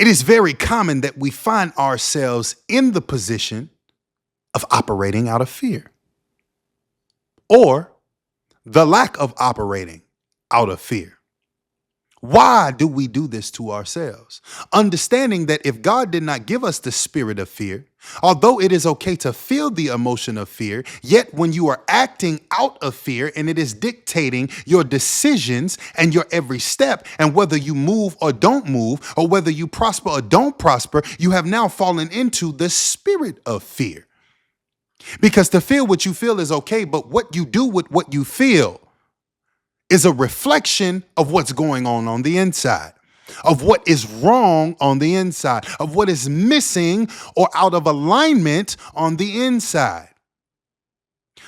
It is very common that we find ourselves in the position of operating out of fear or the lack of operating out of fear. Why do we do this to ourselves? Understanding that if God did not give us the spirit of fear, although it is okay to feel the emotion of fear, yet when you are acting out of fear and it is dictating your decisions and your every step and whether you move or don't move or whether you prosper or don't prosper, you have now fallen into the spirit of fear. Because to feel what you feel is okay, but what you do with what you feel is a reflection of what's going on the inside, of what is wrong on the inside, of what is missing or out of alignment on the inside.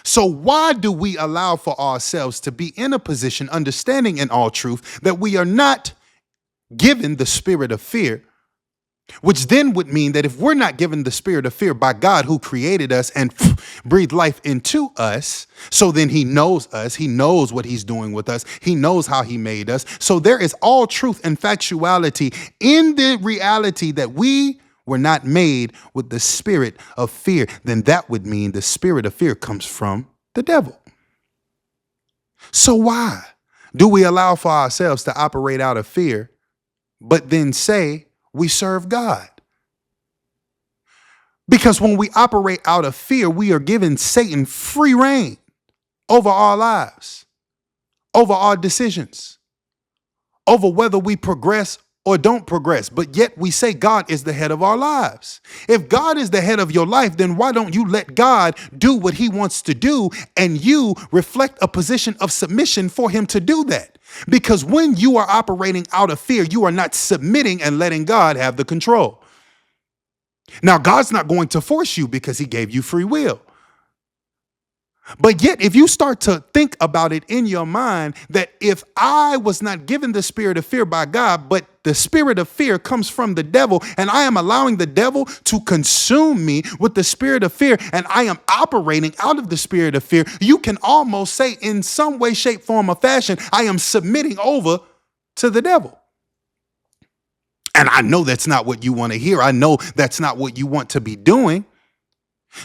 So why do we allow for ourselves to be in a position, understanding in all truth, that we are not given the spirit of fear? Which then would mean that if we're not given the spirit of fear by God who created us and breathed life into us, so then he knows us, he knows what he's doing with us, he knows how he made us. So there is all truth and factuality in the reality that we were not made with the spirit of fear. Then that would mean the spirit of fear comes from the devil. So why do we allow for ourselves to operate out of fear, but then say we serve God? Because when we operate out of fear, we are giving Satan free reign over our lives, over our decisions, over whether we progress or don't progress. But yet we say God is the head of our lives. If God is the head of your life, then why don't you let God do what he wants to do and you reflect a position of submission for him to do that? Because when you are operating out of fear, you are not submitting and letting God have the control. Now, God's not going to force you because he gave you free will. But yet, if you start to think about it in your mind, that if I was not given the spirit of fear by God, but the spirit of fear comes from the devil, and I am allowing the devil to consume me with the spirit of fear, and I am operating out of the spirit of fear, you can almost say in some way, shape, form, or fashion, I am submitting over to the devil. And I know that's not what you want to hear. I know that's not what you want to be doing.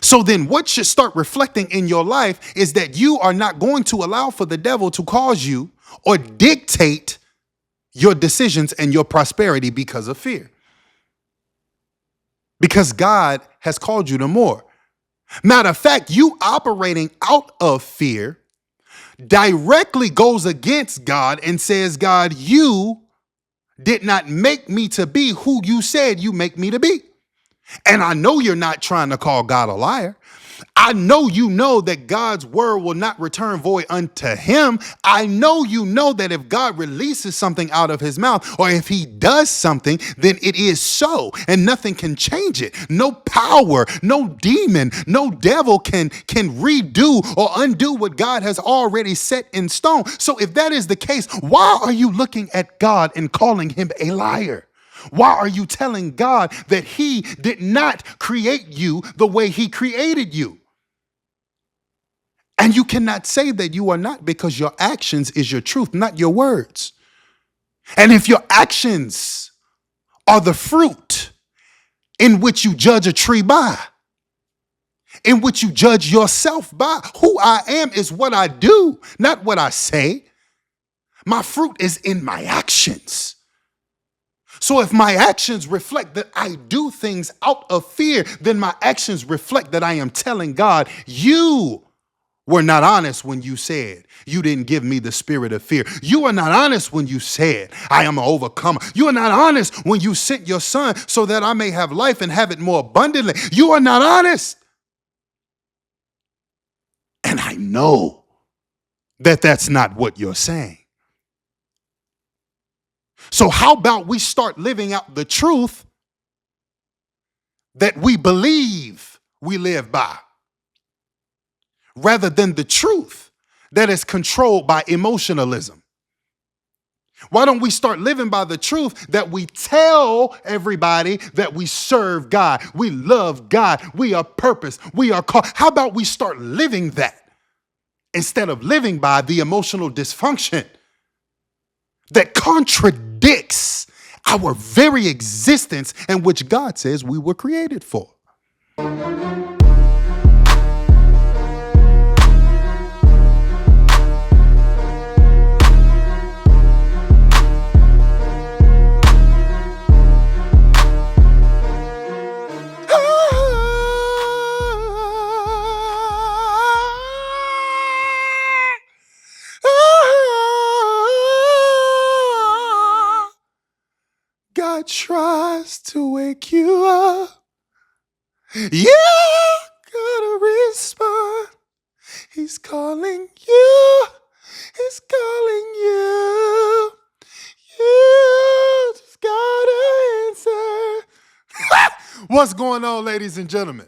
So then what should start reflecting in your life is that you are not going to allow for the devil to cause you or dictate your decisions and your prosperity because of fear. Because God has called you to more. Matter of fact, you operating out of fear directly goes against God and says, God, you did not make me to be who you said you make me to be. And I know you're not trying to call God a liar. I know you know that God's word will not return void unto him. I know you know that if God releases something out of his mouth, or if he does something, then it is so, and nothing can change it. No power, no demon, no devil can redo or undo what God has already set in stone. So if that is the case, why are you looking at God and calling him a liar? Why are you telling God that he did not create you the way he created you? And you cannot say that you are not, because your actions is your truth, not your words. And if your actions are the fruit in which you judge a tree by, in which you judge yourself by, who I am is what I do, not what I say. My fruit is in my actions. So if my actions reflect that I do things out of fear, then my actions reflect that I am telling God, you were not honest when you said you didn't give me the spirit of fear. You are not honest when you said I am an overcomer. You are not honest when you sent your son so that I may have life and have it more abundantly. You are not honest. And I know that that's not what you're saying. So how about we start living out the truth that we believe we live by, rather than the truth that is controlled by emotionalism? Why don't we start living by the truth that we tell everybody that we serve God, we love God, we are purpose, we are called? How about we start living that instead of living by the emotional dysfunction that contradicts our very existence in which God says we were created for. God tries to wake you up. You gotta respond. He's calling you. He's calling you. You just gotta answer. What's going on, ladies and gentlemen?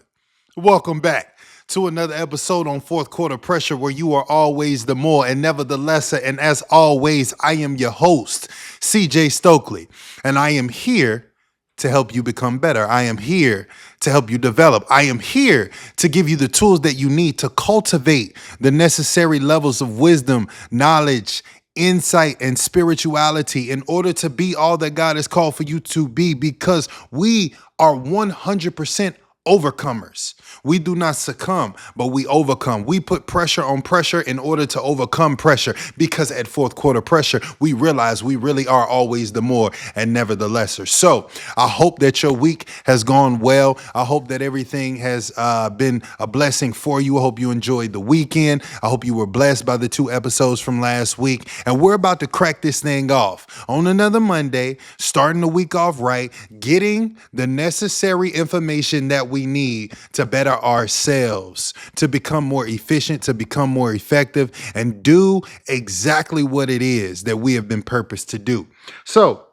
Welcome back to another episode on Fourth Quarter Pressure, where you are always the more and never the lesser. And as always, I am your host, CJ Stokely, and I am here to help you become better. I am here to help you develop. I am here to give you the tools that you need to cultivate the necessary levels of wisdom, knowledge, insight, and spirituality in order to be all that God has called for you to be, because we are 100% overcomers. We do not succumb, but we overcome. We put pressure on pressure in order to overcome pressure, because at Fourth Quarter Pressure, we realize we really are always the more and never the lesser. So I hope that your week has gone well. I hope that everything has been a blessing for you. I hope you enjoyed the weekend. I hope you were blessed by the 2 episodes from last week. And we're about to crack this thing off on another Monday, starting the week off right, getting the necessary information that we need to better ourselves, to become more efficient, to become more effective, and do exactly what it is that we have been purposed to do. So,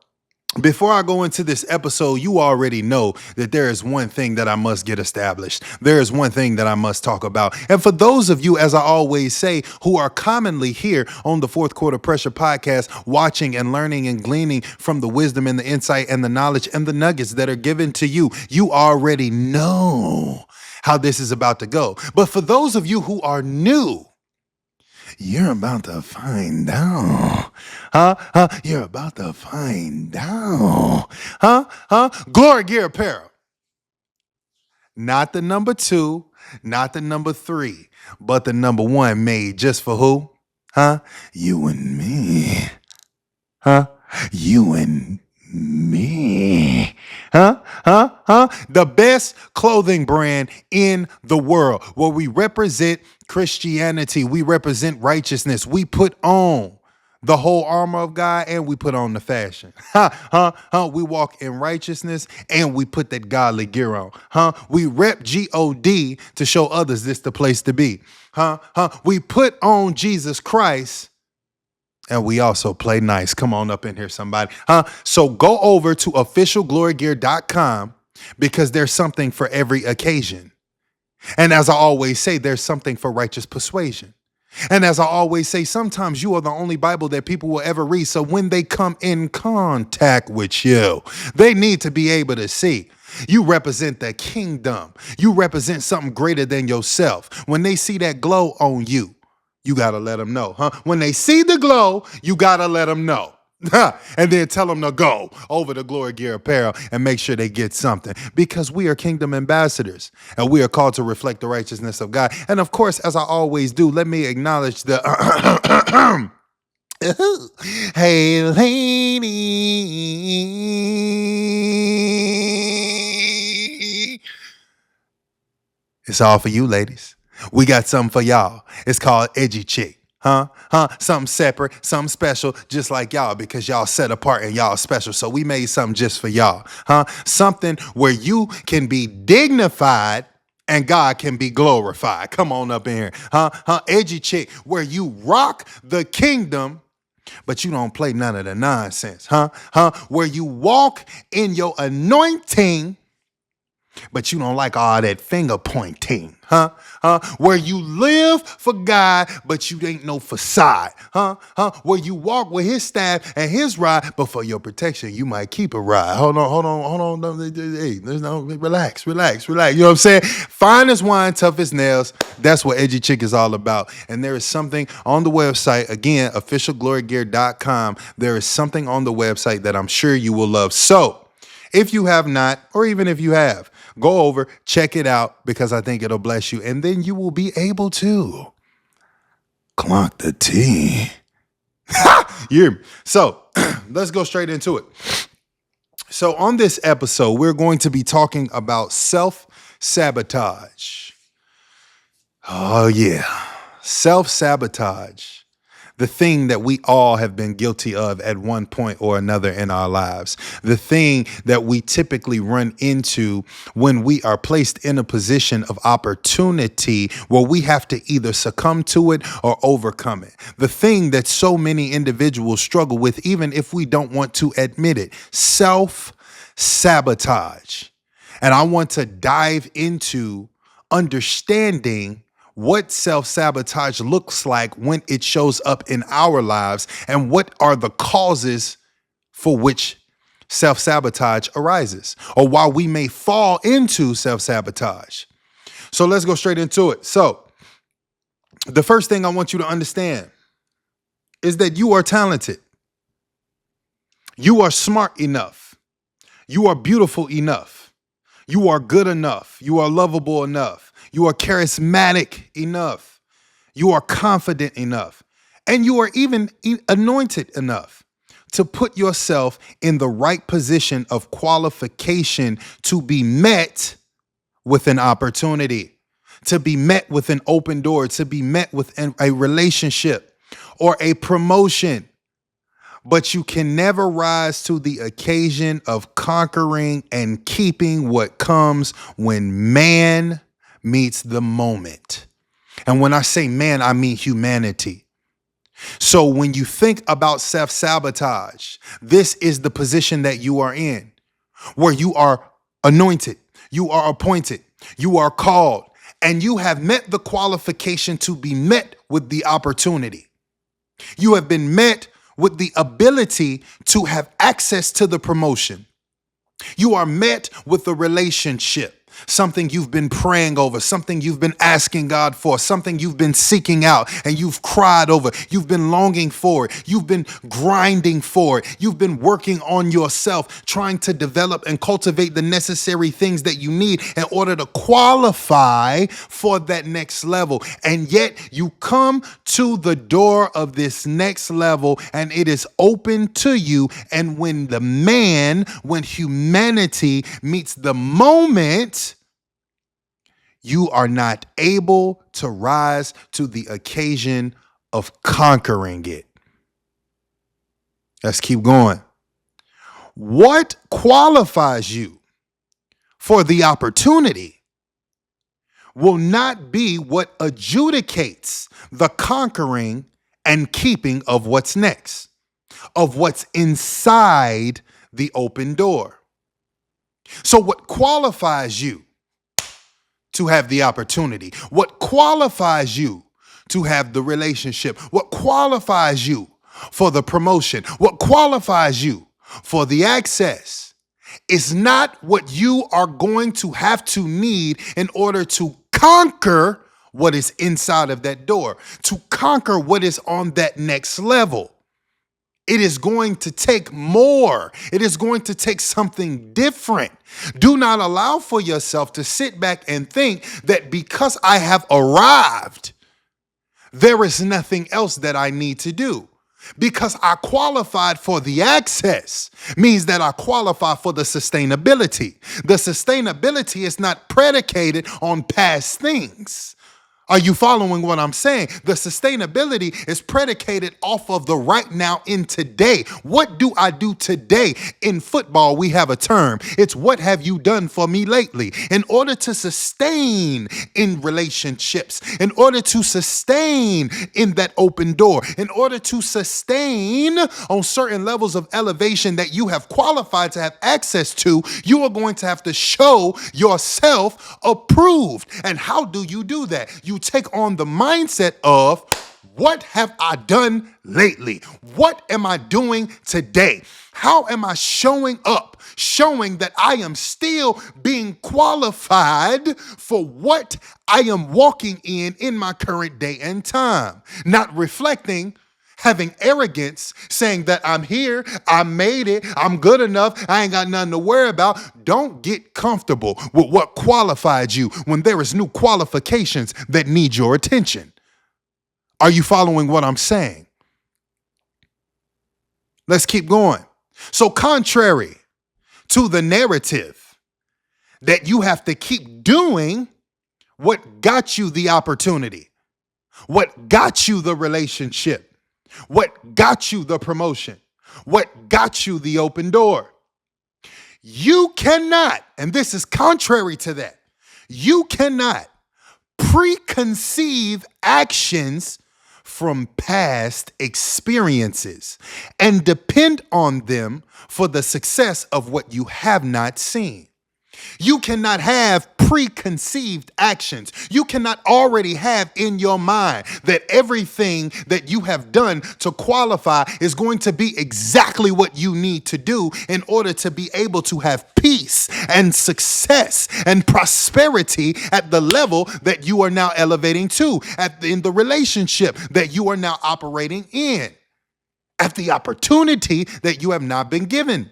before I go into this episode, you already know that there is one thing that I must get established. There is one thing that I must talk about. And for those of you, as I always say, who are commonly here on the Fourth Quarter Pressure podcast, watching and learning and gleaning from the wisdom and the insight and the knowledge and the nuggets that are given to you, you already know how this is about to go. But for those of you who are new, you're about to find out. You're about to find out. Glory Gear Apparel. Not the number 2, not the number 3, but the number 1, made just for who? You and me. You and me. The best clothing brand in the world, where we represent Christianity, we represent righteousness, we put on the whole armor of God, and we put on the fashion. We walk in righteousness, and we put that godly gear on. We rep God to show others this the place to be. We put on Jesus Christ, and we also play nice. Come on up in here, somebody. So go over to officialglorygear.com, because there's something for every occasion. And as I always say, there's something for righteous persuasion. And as I always say, sometimes you are the only Bible that people will ever read. So when they come in contact with you, they need to be able to see you represent the kingdom. You represent something greater than yourself. When they see that glow on you, you got to let them know. When they see the glow, you got to let them know. And then tell them to go over to Glory Gear Apparel and make sure they get something, because we are kingdom ambassadors and we are called to reflect the righteousness of God. And of course, as I always do, let me acknowledge the hey lady. It's all for you, ladies. We got something for y'all. It's called Edgy Chick. Something separate, something special, just like y'all, because y'all set apart and y'all special. So we made something just for y'all. Something where you can be dignified and God can be glorified. Come on up in here. Edgy Chick, where you rock the kingdom, but you don't play none of the nonsense. Where you walk in your anointing, But you don't like all that finger pointing, huh? Where you live for God, but you ain't no facade, huh? Where you walk with his staff and his rod, but for your protection, you might keep a rod. Hold on. Hey, there's no relax. You know what I'm saying? Fine as wine, tough as nails. That's what Edgy Chick is all about. And there is something on the website, again, officialglorygear.com. There is something on the website that I'm sure you will love. So, if you have not, or even if you have, go over, check it out, because I think it'll bless you. And then you will be able to clunk the tea. Yeah. So let's go straight into it. So on this episode, we're going to be talking about self-sabotage. Oh, yeah. Self-sabotage. The thing that we all have been guilty of at one point or another in our lives. The thing that we typically run into when we are placed in a position of opportunity where we have to either succumb to it or overcome it. The thing that so many individuals struggle with, even if we don't want to admit it. Self-sabotage. And I want to dive into understanding what self-sabotage looks like when it shows up in our lives, and what are the causes for which self-sabotage arises, or why we may fall into self-sabotage. So let's go straight into it. So the first thing I want you to understand is that you are talented. You are smart enough. You are beautiful enough. You are good enough. You are lovable enough. You are charismatic enough. You are confident enough. And you are even anointed enough to put yourself in the right position of qualification to be met with an opportunity, to be met with an open door, to be met with a relationship or a promotion. But you can never rise to the occasion of conquering and keeping what comes when man meets the moment. And when I say man, I mean humanity. So when you think about self-sabotage, this is the position that you are in, where you are anointed, you are appointed, you are called, and you have met the qualification to be met with the opportunity. You have been met with the ability to have access to the promotion. You are met with the relationship, something you've been praying over, something you've been asking God for, something you've been seeking out and you've cried over. You've been longing for it. You've been grinding for it. You've been working on yourself, trying to develop and cultivate the necessary things that you need in order to qualify for that next level. And yet you come to the door of this next level and it is open to you. And when humanity meets the moment, you are not able to rise to the occasion of conquering it. Let's keep going. What qualifies you for the opportunity will not be what adjudicates the conquering and keeping of what's next, of what's inside the open door. So what qualifies you to have the opportunity? What qualifies you to have the relationship? What qualifies you for the promotion? What qualifies you for the access is not what you are going to have to need in order to conquer what is inside of that door, to conquer what is on that next level. It is going to take more. It is going to take something different. Do not allow for yourself to sit back and think that because I have arrived, there is nothing else that I need to do. Because I qualified for the access means that I qualify for the sustainability. The sustainability is not predicated on past things. Are you following what I'm saying? The sustainability is predicated off of the right now in today. What do I do today? In football, we have a term. It's what have you done for me lately? In order to sustain in relationships, in order to sustain in that open door, in order to sustain on certain levels of elevation that you have qualified to have access to, you are going to have to show yourself approved. And how do you do that? You take on the mindset of, what have I done lately? What am I doing today? How am I showing up? Showing that I am still being qualified for what I am walking in my current day and time. Not reflecting, having arrogance, saying that I'm here, I made it, I'm good enough, I ain't got nothing to worry about. Don't get comfortable with what qualified you when there is new qualifications that need your attention. Are you following what I'm saying? Let's keep going. So contrary to the narrative that you have to keep doing what got you the opportunity, what got you the relationship, what got you the promotion, what got you the open door, you cannot, and this is contrary to that, you cannot preconceive actions from past experiences and depend on them for the success of what you have not seen. You cannot have preconceived actions. You cannot already have in your mind that everything that you have done to qualify is going to be exactly what you need to do in order to be able to have peace and success and prosperity at the level that you are now elevating to, in the relationship that you are now operating in, at the opportunity that you have not been given.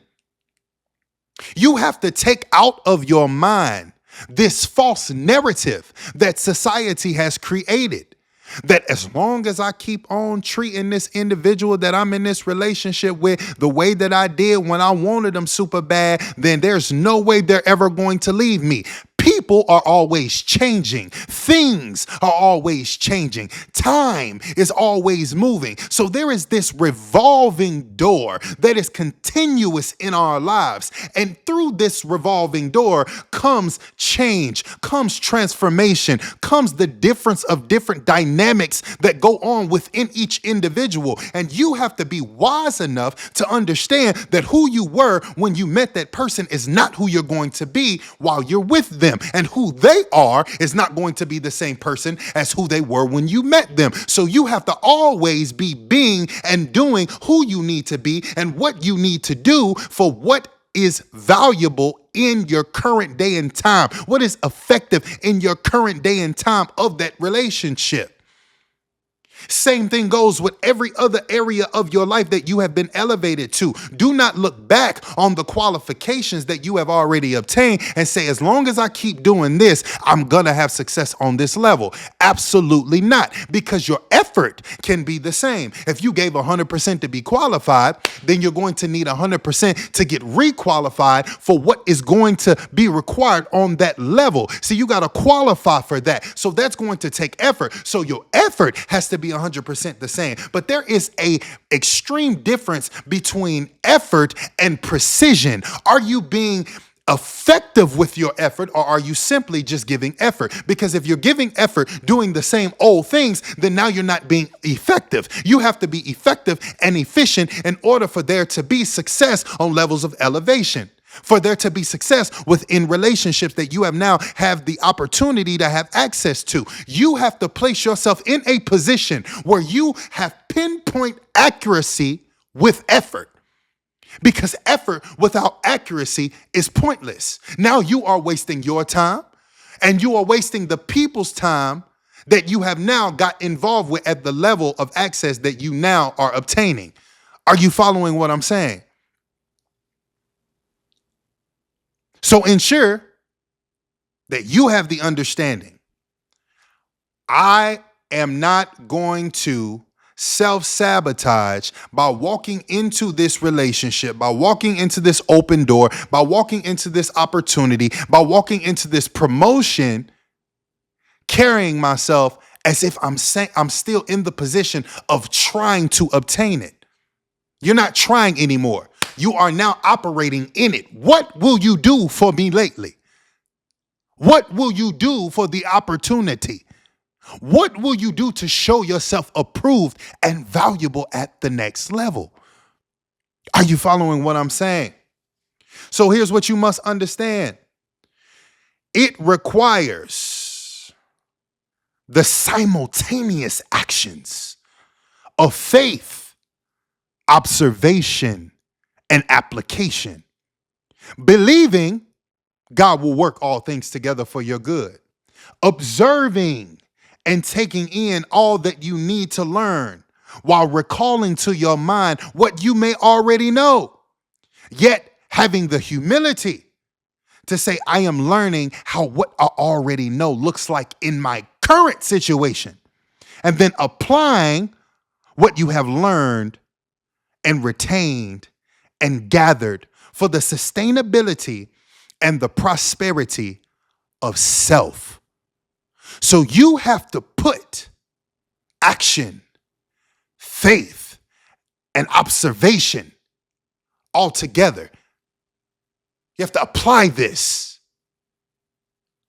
You have to take out of your mind this false narrative that society has created, that as long as I keep on treating this individual that I'm in this relationship with the way that I did when I wanted them super bad, then there's no way they're ever going to leave me. People are always changing. Things are always changing. Time is always moving. So there is this revolving door that is continuous in our lives. And through this revolving door comes change, comes transformation, comes the difference of different dynamics that go on within each individual. And you have to be wise enough to understand that who you were when you met that person is not who you're going to be while you're with them. And who they are is not going to be the same person as who they were when you met them. So you have to always be being and doing who you need to be and what you need to do for what is valuable in your current day and time, what is effective in your current day and time of that relationship. Same thing goes with every other area of your life that you have been elevated to. Do not look back on the qualifications that you have already obtained and say, as long as I keep doing this, I'm going to have success on this level. Absolutely not, because your effort can be the same. If you gave 100% to be qualified, then you're going to need 100% to get requalified for what is going to be required on that level. So you got to qualify for that. So that's going to take effort. So your effort has to be 100% the same. But there is a extreme difference between effort and precision. Are you being effective with your effort, or are you simply just giving effort? Because if you're giving effort doing the same old things, then now you're not being effective. You have to be effective and efficient in order for there to be success on levels of elevation. For there to be success within relationships that you have the opportunity to have access to. You have to place yourself in a position where you have pinpoint accuracy with effort. Because effort without accuracy is pointless. Now you are wasting your time and you are wasting the people's time that you have now got involved with at the level of access that you now are obtaining. Are you following what I'm saying? So ensure that you have the understanding. I am not going to self-sabotage by walking into this relationship, by walking into this open door, by walking into this opportunity, by walking into this promotion, carrying myself as if I'm saying I'm still in the position of trying to obtain it. You're not trying anymore. You are now operating in it. What will you do for me lately? What will you do for the opportunity? What will you do to show yourself approved and valuable at the next level? Are you following what I'm saying? So here's what you must understand. It requires the simultaneous actions of faith, observation, and application. Believing God will work all things together for your good. Observing and taking in all that you need to learn while recalling to your mind what you may already know. Yet having the humility to say, I am learning how what I already know looks like in my current situation. And then applying what you have learned and retained and gathered for the sustainability and the prosperity of self. So you have to put action, faith, and observation all together. You have to apply this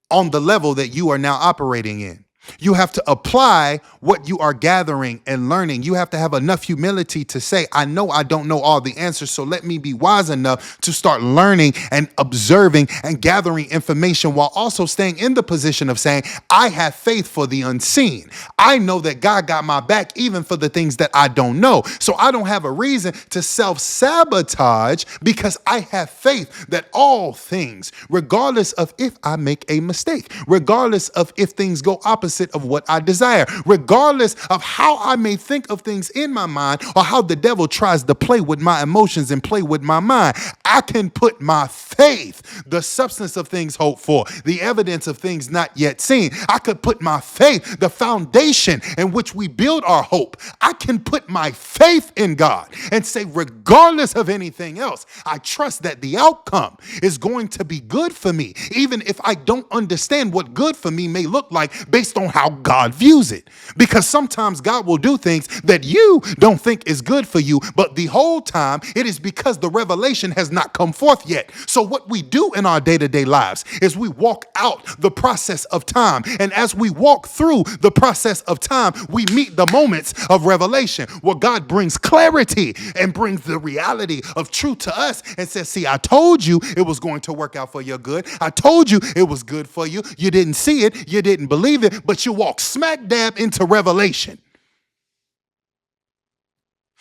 on the level that you are now operating in. You have to apply what you are gathering and learning. You have to have enough humility to say, I know I don't know all the answers, so let me be wise enough to start learning and observing and gathering information while also staying in the position of saying, I have faith for the unseen. I know that God got my back even for the things that I don't know. So I don't have a reason to self-sabotage because I have faith that all things, regardless of if I make a mistake, regardless of if things go opposite of what I desire, regardless of how I may think of things in my mind or how the devil tries to play with my emotions and play with my mind, I can put my faith, the substance of things hoped for, the evidence of things not yet seen. I could put my faith, the foundation in which we build our hope. I can put my faith in God and say, regardless of anything else, I trust that the outcome is going to be good for me, even if I don't understand what good for me may look like based on how God views it. Because sometimes God will do things that you don't think is good for you, but the whole time it is because the revelation has not come forth yet. So what we do in our day-to-day lives is we walk out the process of time. And as we walk through the process of time, we meet the moments of revelation where God brings clarity and brings the reality of truth to us and says, see, I told you it was going to work out for your good. I told you it was good for you. You didn't see it. You didn't believe it, but you walk smack dab into revelation.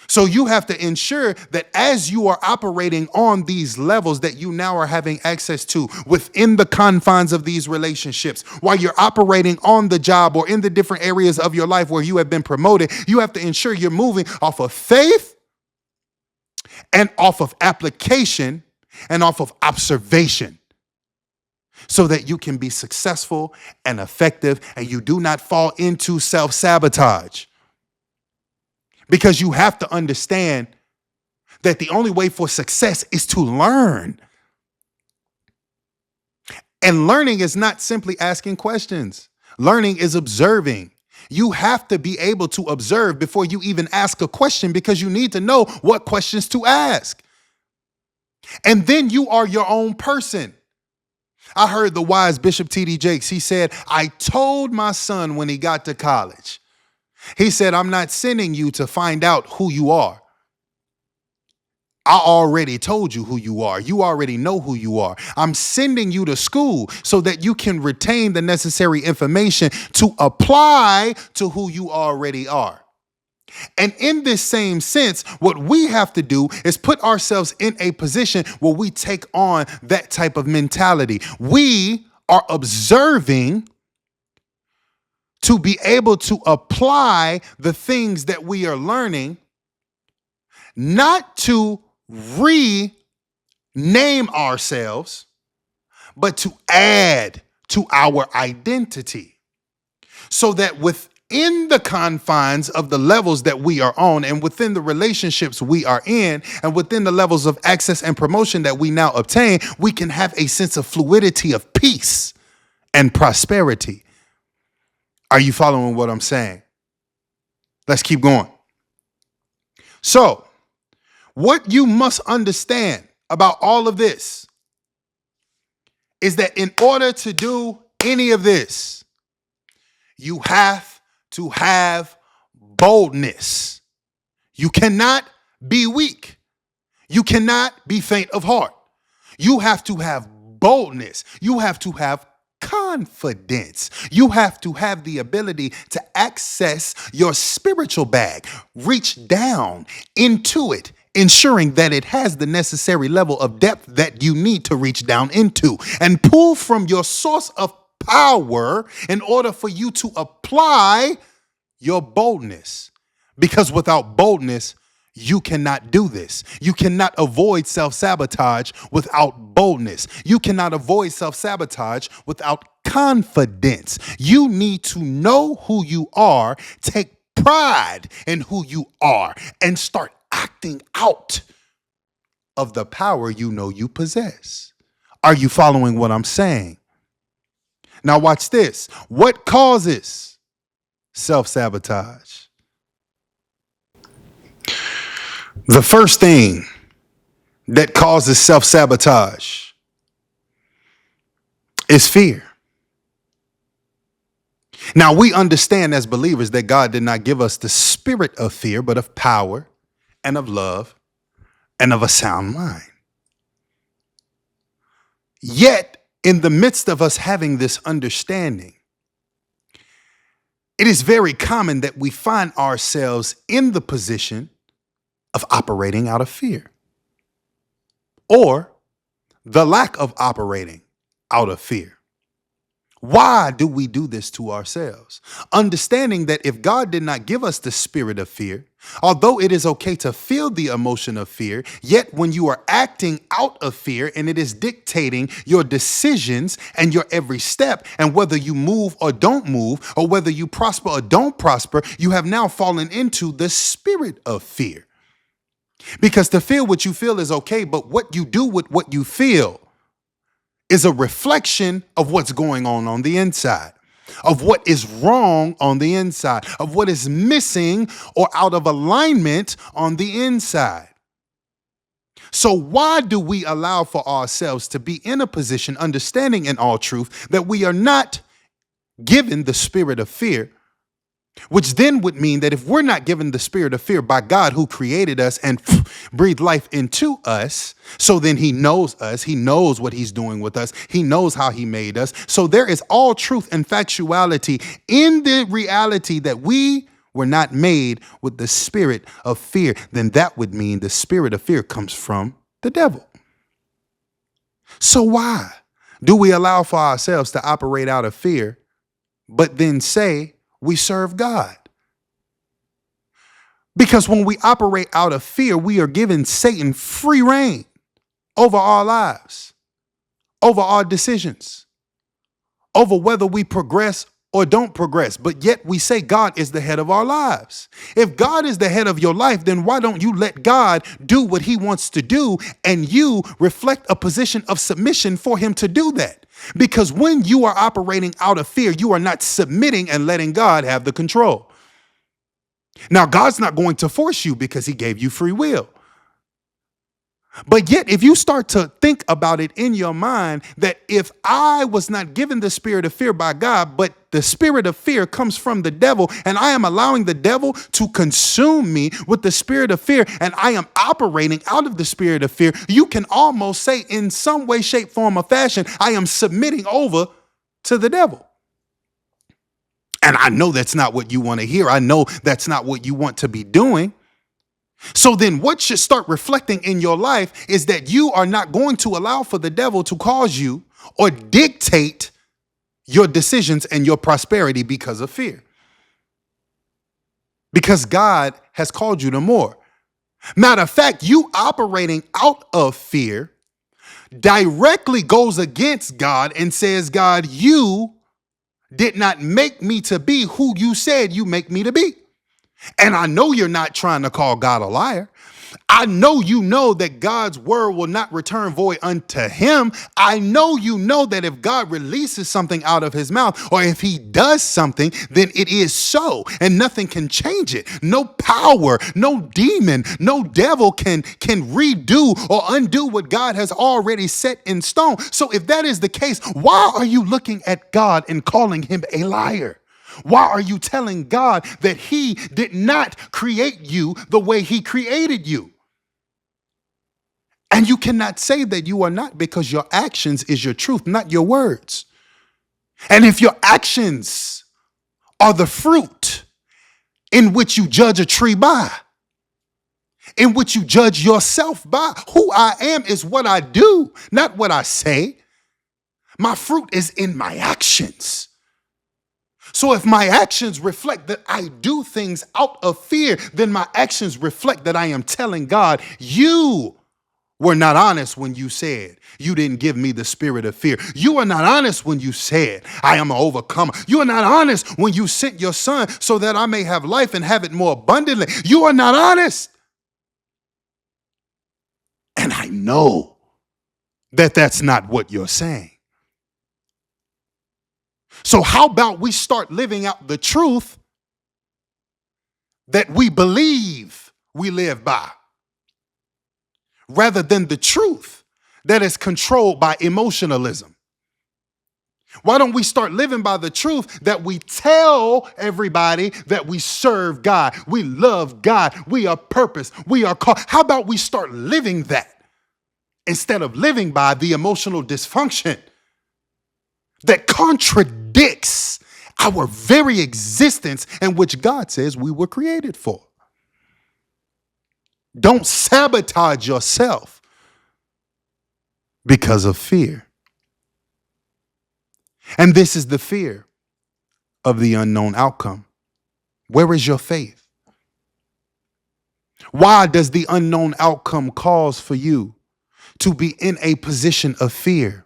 So you have to ensure that as you are operating on these levels that you now are having access to within the confines of these relationships, while you're operating on the job or in the different areas of your life where you have been promoted, you have to ensure you're moving off of faith and off of application and off of observation, so that you can be successful and effective and you do not fall into self-sabotage. Because you have to understand that the only way for success is to learn. And learning is not simply asking questions. Learning is observing. You have to be able to observe before you even ask a question, because you need to know what questions to ask. And then you are your own person. I heard the wise Bishop T.D. Jakes. He said, I told my son when he got to college, he said, I'm not sending you to find out who you are. I already told you who you are. You already know who you are. I'm sending you to school so that you can retain the necessary information to apply to who you already are. And in this same sense, what we have to do is put ourselves in a position where we take on that type of mentality. We are observing to be able to apply the things that we are learning, not to rename ourselves, but to add to our identity, so that within the confines of the levels that we are on and within the relationships we are in and within the levels of access and promotion that we now obtain, we can have a sense of fluidity of peace and prosperity. Are you following what I'm saying? Let's keep going. So, what you must understand about all of this is that in order to do any of this, you have to have boldness. You cannot be weak. You cannot be faint of heart. You have to have boldness. You have to have confidence. You have to have the ability to access your spiritual bag, reach down into it, ensuring that it has the necessary level of depth that you need to reach down into, and pull from your source of power in order for you to apply your boldness. Because without boldness, you cannot do this. You cannot avoid self-sabotage without boldness. You cannot avoid self-sabotage without confidence. You need to know who you are, take pride in who you are, and start acting out of the power you know you possess. Are you following what I'm saying? Now watch this. What causes self-sabotage? The first thing that causes self-sabotage is fear. Now, we understand as believers that God did not give us the spirit of fear, but of power and of love and of a sound mind. Yet, in the midst of us having this understanding, it is very common that we find ourselves in the position of operating out of fear, or the lack of operating out of fear. Why do we do this to ourselves? Understanding that if God did not give us the spirit of fear, although it is okay to feel the emotion of fear, yet when you are acting out of fear and it is dictating your decisions and your every step, and whether you move or don't move, or whether you prosper or don't prosper, you have now fallen into the spirit of fear. Because to feel what you feel is okay, but what you do with what you feel is a reflection of what's going on the inside, of what is wrong on the inside, of what is missing or out of alignment on the inside. So why do we allow for ourselves to be in a position, understanding in all truth, that we are not given the spirit of fear? Which then would mean that if we're not given the spirit of fear by God, who created us and breathed life into us, so then he knows us, he knows what he's doing with us, he knows how he made us. So there is all truth and factuality in the reality that we were not made with the spirit of fear. Then that would mean the spirit of fear comes from the devil. So why do we allow for ourselves to operate out of fear, but then say we serve God? Because when we operate out of fear, we are giving Satan free reign over our lives, over our decisions, over whether we progress or don't progress. But yet we say God is the head of our lives. If God is the head of your life, then why don't you let God do what he wants to do, and you reflect a position of submission for him to do that? Because when you are operating out of fear, you are not submitting and letting God have the control. Now, God's not going to force you because he gave you free will. But yet, if you start to think about it in your mind, that if I was not given the spirit of fear by God, but the spirit of fear comes from the devil, and I am allowing the devil to consume me with the spirit of fear, and I am operating out of the spirit of fear, you can almost say in some way, shape, form, or fashion, I am submitting over to the devil. And I know that's not what you want to hear. I know that's not what you want to be doing. So then what should start reflecting in your life is that you are not going to allow for the devil to cause you or dictate your decisions and your prosperity because of fear. Because God has called you to more. Matter of fact, you operating out of fear directly goes against God and says, God, you did not make me to be who you said you make me to be. And I know you're not trying to call God a liar. I know you know that God's word will not return void unto him. I know you know that if God releases something out of his mouth, or if he does something, then it is so, and nothing can change it. No power, no demon, no devil can redo or undo what God has already set in stone. So if that is the case, why are you looking at God and calling him a liar? Why are you telling God that he did not create you the way he created you? And you cannot say that you are not, because your actions is your truth, not your words. And if your actions are the fruit in which you judge a tree by, in which you judge yourself by, who I am is what I do, not what I say. My fruit is in my actions. So if my actions reflect that I do things out of fear, then my actions reflect that I am telling God, you were not honest when you said you didn't give me the spirit of fear. You are not honest when you said I am an overcomer. You are not honest when you sent your son so that I may have life and have it more abundantly. You are not honest. And I know that that's not what you're saying. So how about we start living out the truth that we believe we live by, rather than the truth that is controlled by emotionalism? Why don't we start living by the truth that we tell everybody that we serve God, we love God, we are purpose, we are called? How about we start living that instead of living by the emotional dysfunction that contradicts our very existence and which God says we were created for? Don't sabotage yourself because of fear. And this is the fear of the unknown outcome. Where is your faith? Why does the unknown outcome cause for you to be in a position of fear?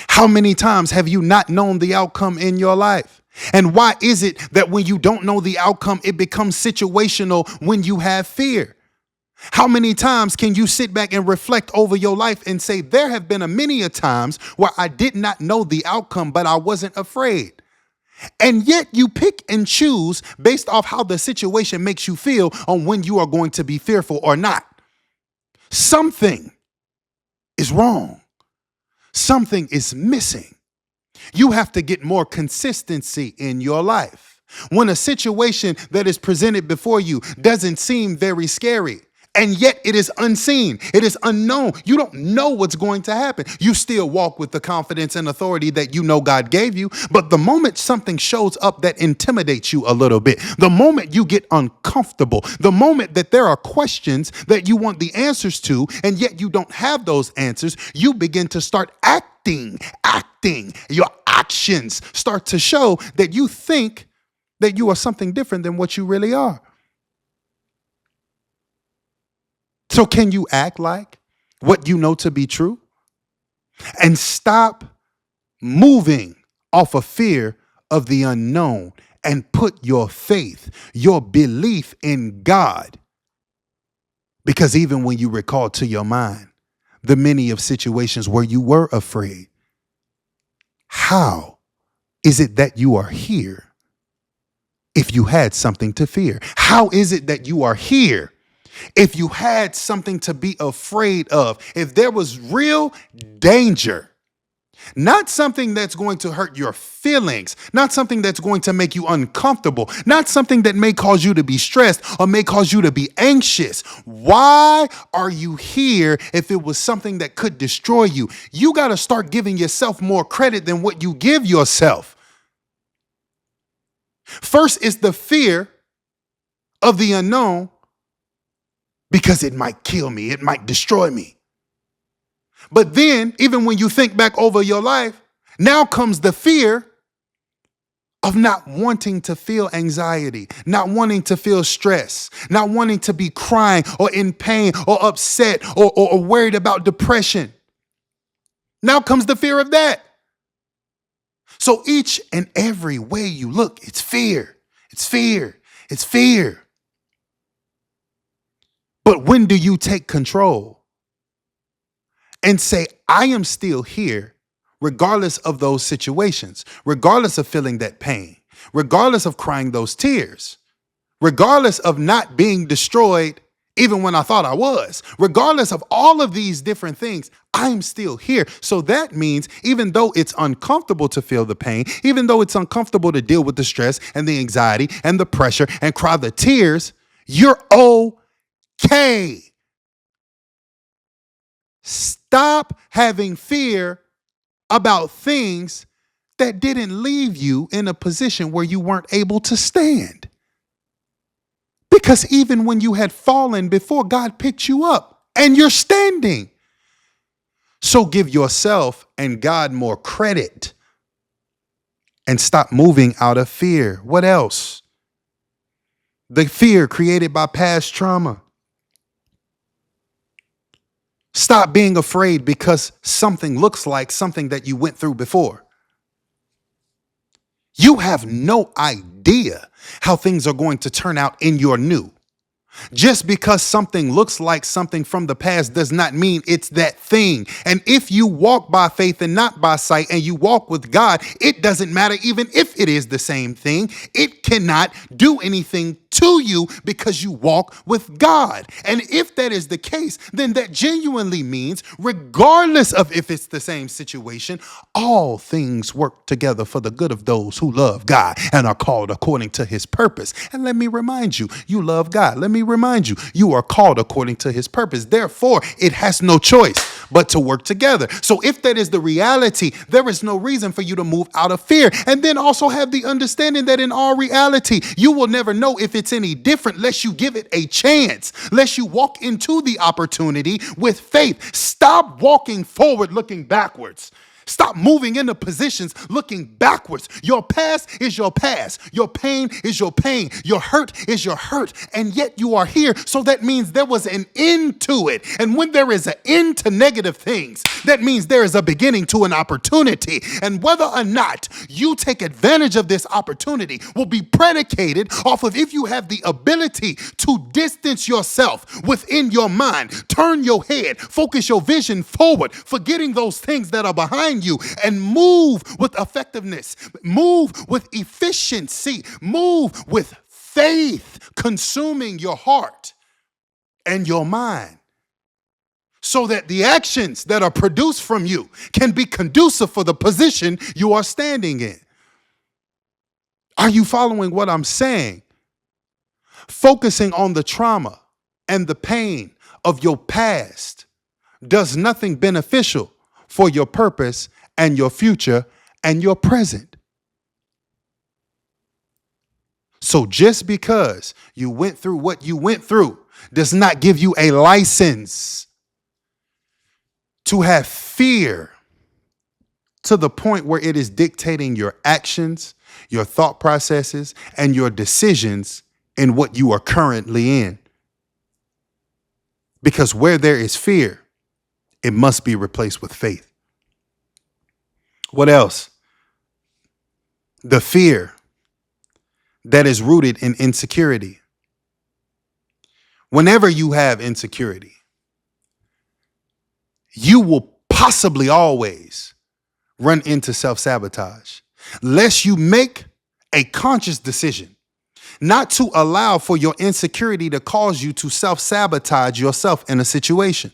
How many times have you not known the outcome in your life? And why is it that when you don't know the outcome, it becomes situational when you have fear? How many times can you sit back and reflect over your life and say, there have been a many a times where I did not know the outcome, but I wasn't afraid? And yet you pick and choose based off how the situation makes you feel on when you are going to be fearful or not. Something is wrong. Something is missing. You have to get more consistency in your life. When a situation that is presented before you doesn't seem very scary, and yet it is unseen, it is unknown, you don't know what's going to happen, you still walk with the confidence and authority that you know God gave you. But the moment something shows up that intimidates you a little bit, the moment you get uncomfortable, the moment that there are questions that you want the answers to, and yet you don't have those answers, you begin to start acting. Your actions start to show that you think that you are something different than what you really are. So can you act like what you know to be true and stop moving off of fear of the unknown and put your faith, your belief in God? Because even when you recall to your mind the many of situations where you were afraid, how is it that you are here if you had something to fear? How is it that you are here if you had something to be afraid of? If there was real danger, not something that's going to hurt your feelings, not something that's going to make you uncomfortable, not something that may cause you to be stressed or may cause you to be anxious. Why are you here if it was something that could destroy you? You got to start giving yourself more credit than what you give yourself. First is the fear of the unknown, because it might kill me, it might destroy me. But then, even when you think back over your life, now comes the fear of not wanting to feel anxiety, not wanting to feel stress, not wanting to be crying or in pain or upset or worried about depression. Now comes the fear of that. So each and every way you look, it's fear, it's fear, it's fear. But when do you take control and say, I am still here, regardless of those situations, regardless of feeling that pain, regardless of crying those tears, regardless of not being destroyed even when I thought I was, regardless of all of these different things, I'm still here. So that means even though it's uncomfortable to feel the pain, even though it's uncomfortable to deal with the stress and the anxiety and the pressure and cry the tears, you're okay. Stop having fear about things that didn't leave you in a position where you weren't able to stand. Because even when you had fallen before, God picked you up and you're standing. So give yourself and God more credit and stop moving out of fear. What else? The fear created by past trauma. Stop being afraid because something looks like something that you went through before. You have no idea how things are going to turn out in your new. Just because something looks like something from the past does not mean it's that thing. And if you walk by faith and not by sight, and you walk with God, it doesn't matter even if it is the same thing. It cannot do anything to you because you walk with God. And if that is the case, then that genuinely means, regardless of if it's the same situation, all things work together for the good of those who love God and are called according to his purpose. And let me remind you, you love God. Let me remind you, you are called according to his purpose. Therefore, it has no choice but to work together. So if that is the reality, there is no reason for you to move out of fear. And then also have the understanding that in all reality, you will never know if it's any different unless you give it a chance, unless you walk into the opportunity with faith. Stop walking forward looking backwards. Stop moving into positions looking backwards. Your past is your past. Your pain is your pain. Your hurt is your hurt. And yet you are here. So that means there was an end to it. And when there is an end to negative things, that means there is a beginning to an opportunity. And whether or not you take advantage of this opportunity will be predicated off of if you have the ability to distance yourself within your mind, turn your head, focus your vision forward, forgetting those things that are behind you, and move with effectiveness, move with efficiency, move with faith, consuming your heart and your mind, so that the actions that are produced from you can be conducive for the position you are standing in. Are you following what I'm saying? Focusing on the trauma and the pain of your past does nothing beneficial for your purpose and your future and your present. So just because you went through what you went through does not give you a license to have fear to the point where it is dictating your actions, your thought processes, and your decisions in what you are currently in. Because where there is fear, it must be replaced with faith. What else? The fear that is rooted in insecurity. Whenever you have insecurity, you will possibly always run into self-sabotage, lest you make a conscious decision not to allow for your insecurity to cause you to self-sabotage yourself in a situation.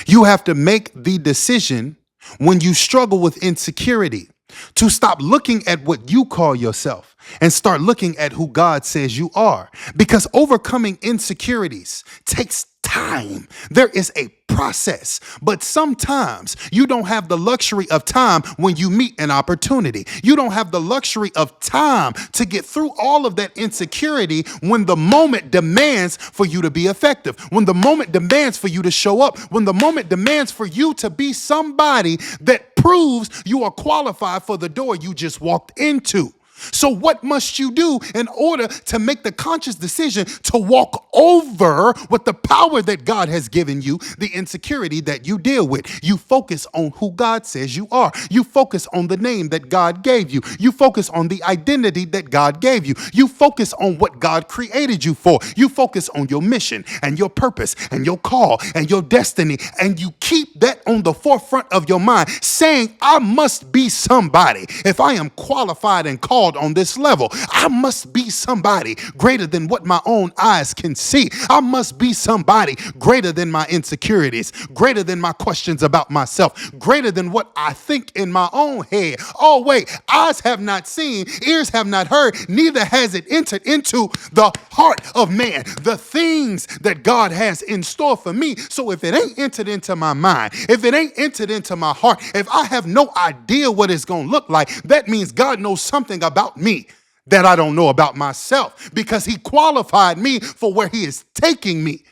You have to make the decision when you struggle with insecurity to stop looking at what you call yourself and start looking at who God says you are. Because overcoming insecurities takes time. There is a process, but sometimes you don't have the luxury of time when you meet an opportunity. You don't have the luxury of time to get through all of that insecurity when the moment demands for you to be effective, when the moment demands for you to show up, when the moment demands for you to be somebody that proves you are qualified for the door you just walked into. So what must you do in order to make the conscious decision to walk over with the power that God has given you, the insecurity that you deal with? You focus on who God says you are. You focus on the name that God gave you. You focus on the identity that God gave you. You focus on what God created you for. You focus on your mission and your purpose and your call and your destiny. And you keep that on the forefront of your mind, saying, I must be somebody. If I am qualified and called on this level, I must be somebody greater than what my own eyes can see. I must be somebody greater than my insecurities, greater than my questions about myself, greater than what I think in my own head. Oh, wait, eyes have not seen, ears have not heard, neither has it entered into the heart of man, the things that God has in store for me. So if it ain't entered into my mind, if it ain't entered into my heart, if I have no idea what it's going to look like, that means God knows something about me that I don't know about myself, because he qualified me for where he is taking me.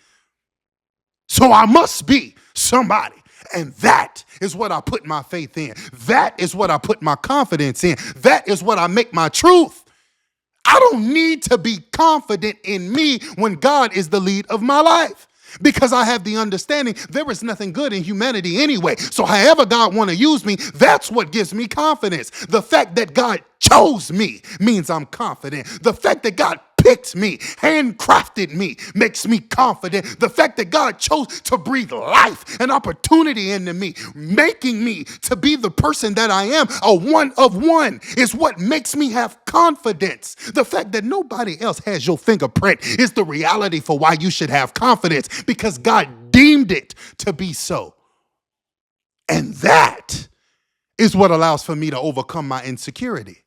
So I must be somebody. And that is what I put my faith in. That is what I put my confidence in. That is what I make my truth. I don't need to be confident in me when God is the lead of my life, because I have the understanding there is nothing good in humanity anyway. So however God want to use me, that's what gives me confidence. The fact that God chose me means I'm confident. The fact that God picked me, handcrafted me, makes me confident. The fact that God chose to breathe life and opportunity into me, making me to be the person that I am, a one of one, is what makes me have confidence. The fact that nobody else has your fingerprint is the reality for why you should have confidence, because God deemed it to be so. And that is what allows for me to overcome my insecurity.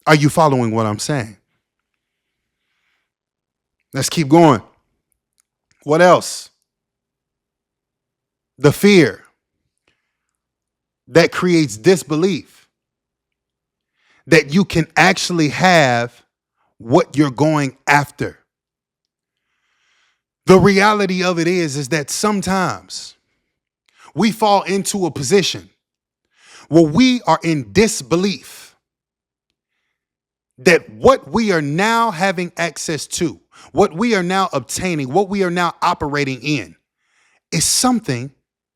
Are you following what I'm saying? Let's keep going. What else? The fear that creates disbelief that you can actually have what you're going after. The reality of it is that sometimes we fall into a position where we are in disbelief that what we are now having access to, what we are now obtaining, what we are now operating in, is something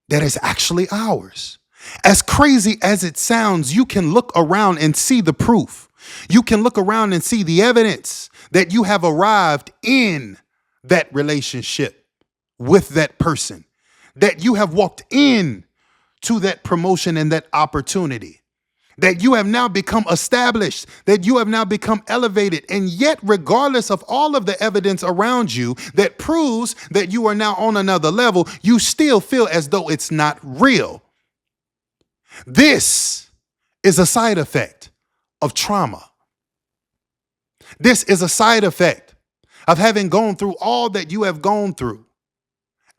that is actually ours. As crazy as it sounds, you can look around and see the proof. You can look around and see the evidence that you have arrived in that relationship with that person, that you have walked in to that promotion and that opportunity, that you have now become established, that you have now become elevated. And yet, regardless of all of the evidence around you that proves that you are now on another level, you still feel as though it's not real. This is a side effect of trauma. This is a side effect of having gone through all that you have gone through.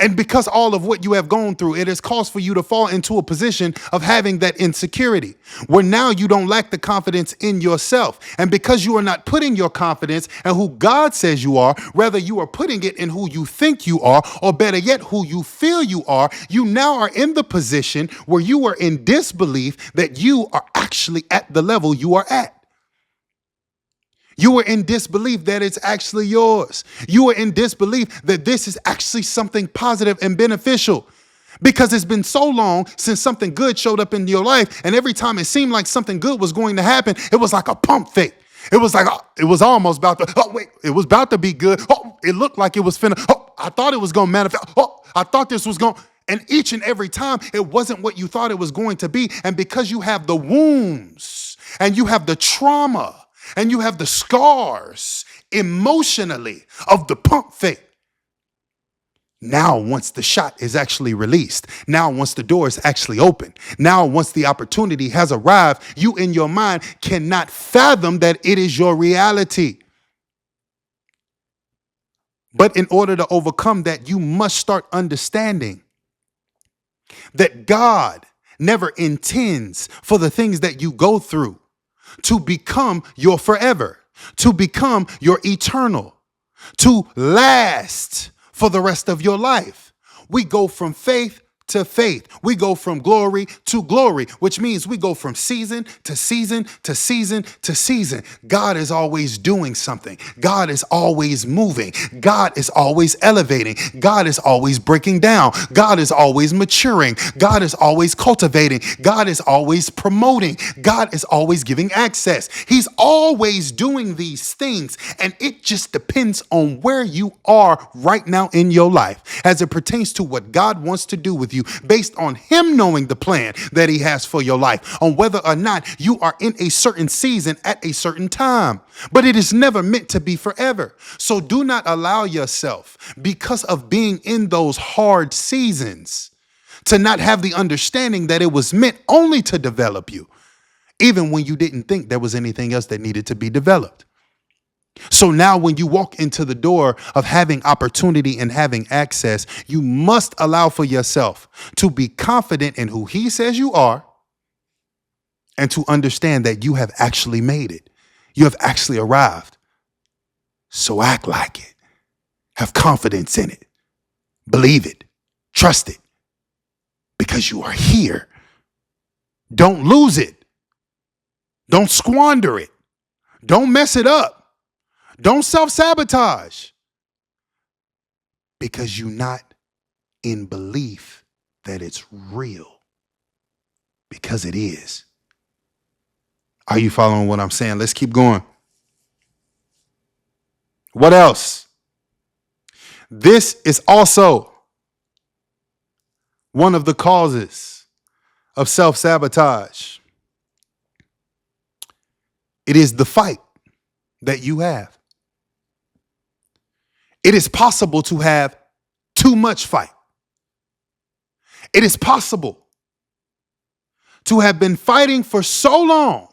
And because all of what you have gone through, it has caused for you to fall into a position of having that insecurity, where now you don't lack the confidence in yourself. And because you are not putting your confidence in who God says you are, rather you are putting it in who you think you are, or better yet, who you feel you are, you now are in the position where you are in disbelief that you are actually at the level you are at. You are in disbelief that it's actually yours. You are in disbelief that this is actually something positive and beneficial, because it's been so long since something good showed up in your life. And every time it seemed like something good was going to happen, it was like a pump fake. It was like, it was almost about to, it was about to be good. It looked like it was finna, I thought it was going to manifest. I thought this was going to. And each and every time, it wasn't what you thought it was going to be. And because you have the wounds and you have the trauma and you have the scars emotionally of the pump fake, now once the shot is actually released, now once the door is actually open, now once the opportunity has arrived, you in your mind cannot fathom that it is your reality. But in order to overcome that, you must start understanding that God never intends for the things that you go through to become your forever, to become your eternal, to last for the rest of your life. We go from faith to faith. We go from glory to glory, which means we go from season to season to season to season. God is always doing something. God is always moving. God is always elevating. God is always breaking down. God is always maturing. God is always cultivating. God is always promoting. God is always giving access. He's always doing these things, and it just depends on where you are right now in your life as it pertains to what God wants to do with you based on him knowing the plan that he has for your life, on whether or not you are in a certain season at a certain time. But it is never meant to be forever. So do not allow yourself, because of being in those hard seasons, to not have the understanding that it was meant only to develop you, even when you didn't think there was anything else that needed to be developed. So now when you walk into the door of having opportunity and having access, you must allow for yourself to be confident in who he says you are and to understand that you have actually made it. You have actually arrived. So act like it. Have confidence in it. Believe it. Trust it. Because you are here. Don't lose it. Don't squander it. Don't mess it up. Don't self-sabotage, because you're not in belief that it's real, because it is. Are you following what I'm saying? Let's keep going. What else? This is also one of the causes of self-sabotage. It is the fight that you have. It is possible to have too much fight. It is possible to have been fighting for so long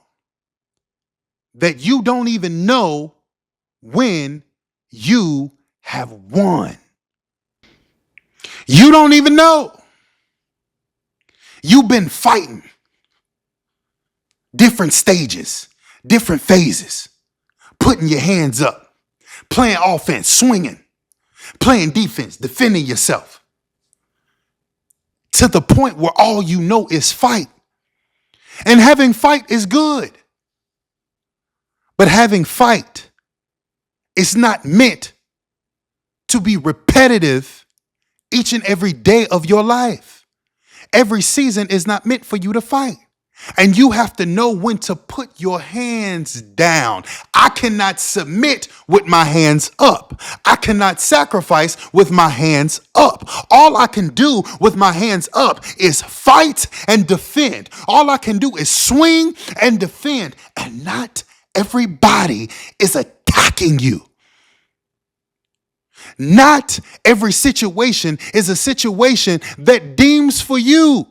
that you don't even know when you have won. You don't even know. You've been fighting different stages, different phases, putting your hands up, playing offense, swinging, playing defense, defending yourself, to the point where all you know is fight. And having fight is good. But having fight is not meant to be repetitive each and every day of your life. Every season is not meant for you to fight. And you have to know when to put your hands down. I cannot submit with my hands up. I cannot sacrifice with my hands up. All I can do with my hands up is fight and defend. All I can do is swing and defend. And not everybody is attacking you. Not every situation is a situation that deems for you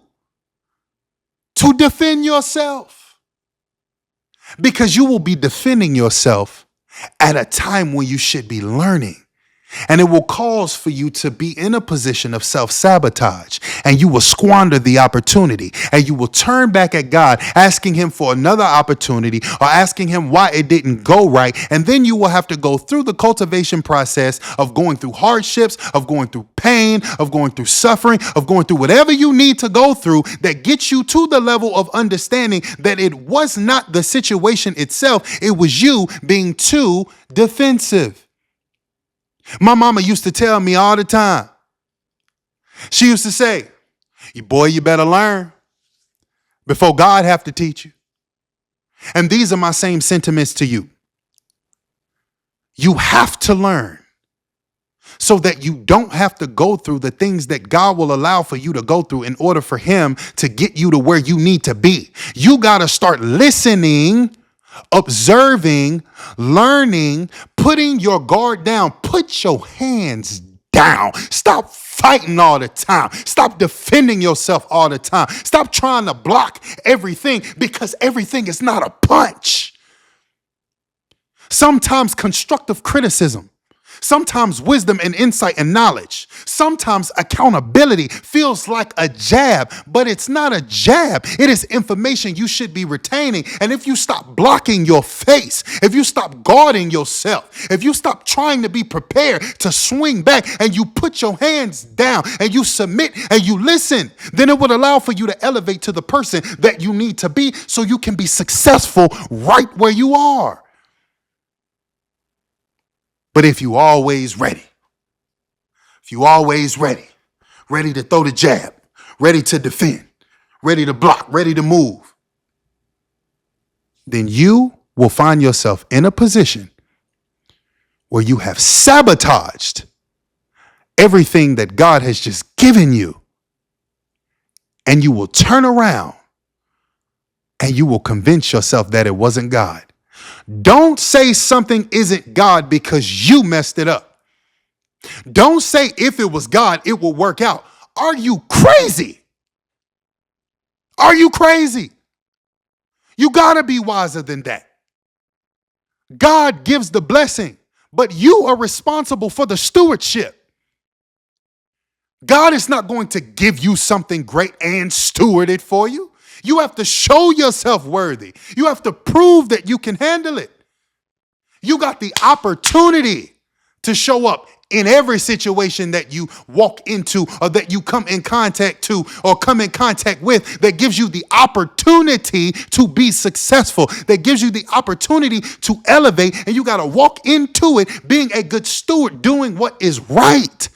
to defend yourself, because you will be defending yourself at a time when you should be learning. And it will cause for you to be in a position of self-sabotage, and you will squander the opportunity, and you will turn back at God, asking him for another opportunity or asking him why it didn't go right. And then you will have to go through the cultivation process of going through hardships, of going through pain, of going through suffering, of going through whatever you need to go through that gets you to the level of understanding that it was not the situation itself. It was you being too defensive. My mama used to tell me all the time. She used to say, boy, you better learn before God have to teach you. And these are my same sentiments to you. You have to learn so that you don't have to go through the things that God will allow for you to go through in order for him to get you to where you need to be. You got to start listening, observing, learning, putting your guard down. Put your hands down. Stop fighting all the time. Stop defending yourself all the time. Stop trying to block everything, because everything is not a punch. Sometimes constructive criticism Sometimes wisdom and insight and knowledge. Sometimes accountability feels like a jab, but it's not a jab. It is information you should be retaining. And if you stop blocking your face, if you stop guarding yourself, if you stop trying to be prepared to swing back and you put your hands down and you submit and you listen, then it would allow for you to elevate to the person that you need to be so you can be successful right where you are. But if you always ready, ready to throw the jab, ready to defend, ready to block, ready to move, then you will find yourself in a position where you have sabotaged everything that God has just given you. And you will turn around and you will convince yourself that it wasn't God. Don't say something isn't God because you messed it up. Don't say if it was God, it will work out. Are you crazy? Are you crazy? You got to be wiser than that. God gives the blessing, but you are responsible for the stewardship. God is not going to give you something great and steward it for you. You have to show yourself worthy. You have to prove that you can handle it. You got the opportunity to show up in every situation that you walk into or that you come in contact to or come in contact with, that gives you the opportunity to be successful, that gives you the opportunity to elevate, and you got to walk into it being a good steward, doing what is right.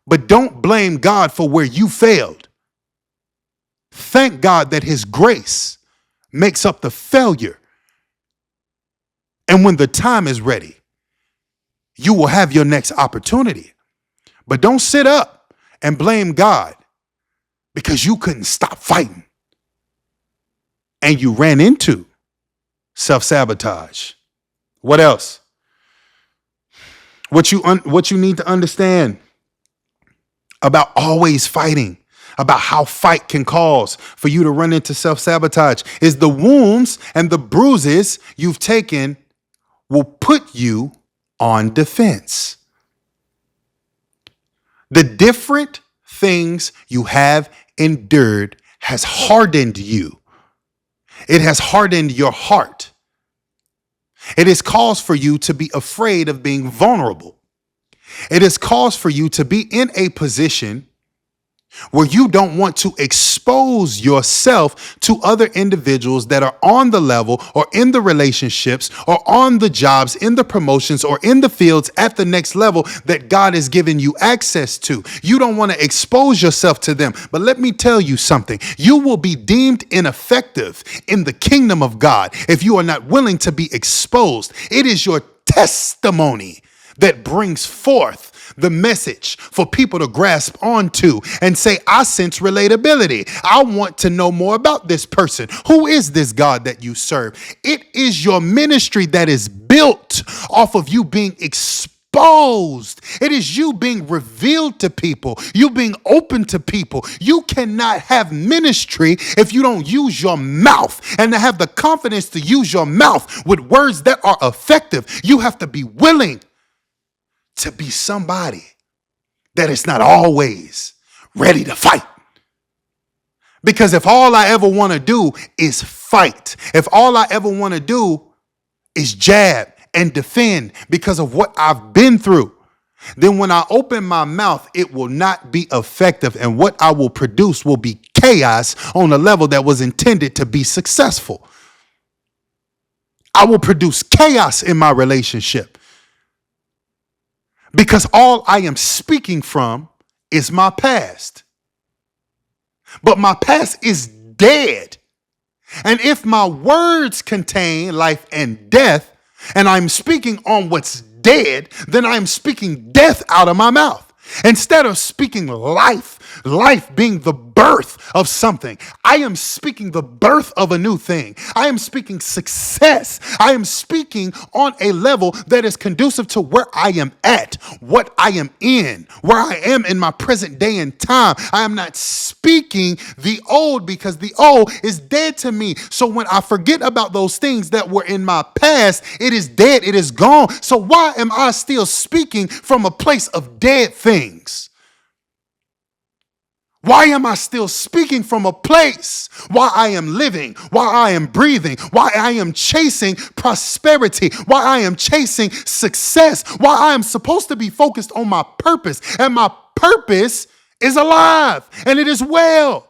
But don't blame God for where you failed. Thank God that his grace makes up the failure. And when the time is ready, you will have your next opportunity. But don't sit up and blame God because you couldn't stop fighting and you ran into self-sabotage. What else? What you need to understand about always fighting, about how fight can cause for you to run into self-sabotage, is the wounds and the bruises you've taken will put you on defense. The different things you have endured has hardened you. It has hardened your heart. It has caused for you to be afraid of being vulnerable. It has caused for you to be in a position where you don't want to expose yourself to other individuals that are on the level or in the relationships or on the jobs, in the promotions or in the fields at the next level that God has given you access to. You don't want to expose yourself to them. But let me tell you something. You will be deemed ineffective in the kingdom of God if you are not willing to be exposed. It is your testimony that brings forth the message for people to grasp onto and say, I sense relatability. I want to know more about this person. Who is this God that you serve? It is your ministry that is built off of you being exposed. It is you being revealed to people, you being open to people. You cannot have ministry if you don't use your mouth, and to have the confidence to use your mouth with words that are effective, you have to be willing to be somebody that is not always ready to fight. Because if all I ever want to do is fight, if all I ever want to do is jab and defend because of what I've been through, then when I open my mouth, it will not be effective. And what I will produce will be chaos on a level that was intended to be successful. I will produce chaos in my relationship. Because all I am speaking from is my past. But my past is dead. And if my words contain life and death, and I'm speaking on what's dead, then I'm speaking death out of my mouth. Instead of speaking life life being the birth of something. I am speaking the birth of a new thing. I am speaking success. I am speaking on a level that is conducive to where I am at, what I am in, where I am in my present day and time. I am not speaking the old because the old is dead to me. So when I forget about those things that were in my past, it is dead, it is gone. So why am I still speaking from a place of dead things? Why am I still speaking from a place while I am living, while I am breathing, while I am chasing prosperity, while I am chasing success, while I am supposed to be focused on my purpose, and my purpose is alive and it is well.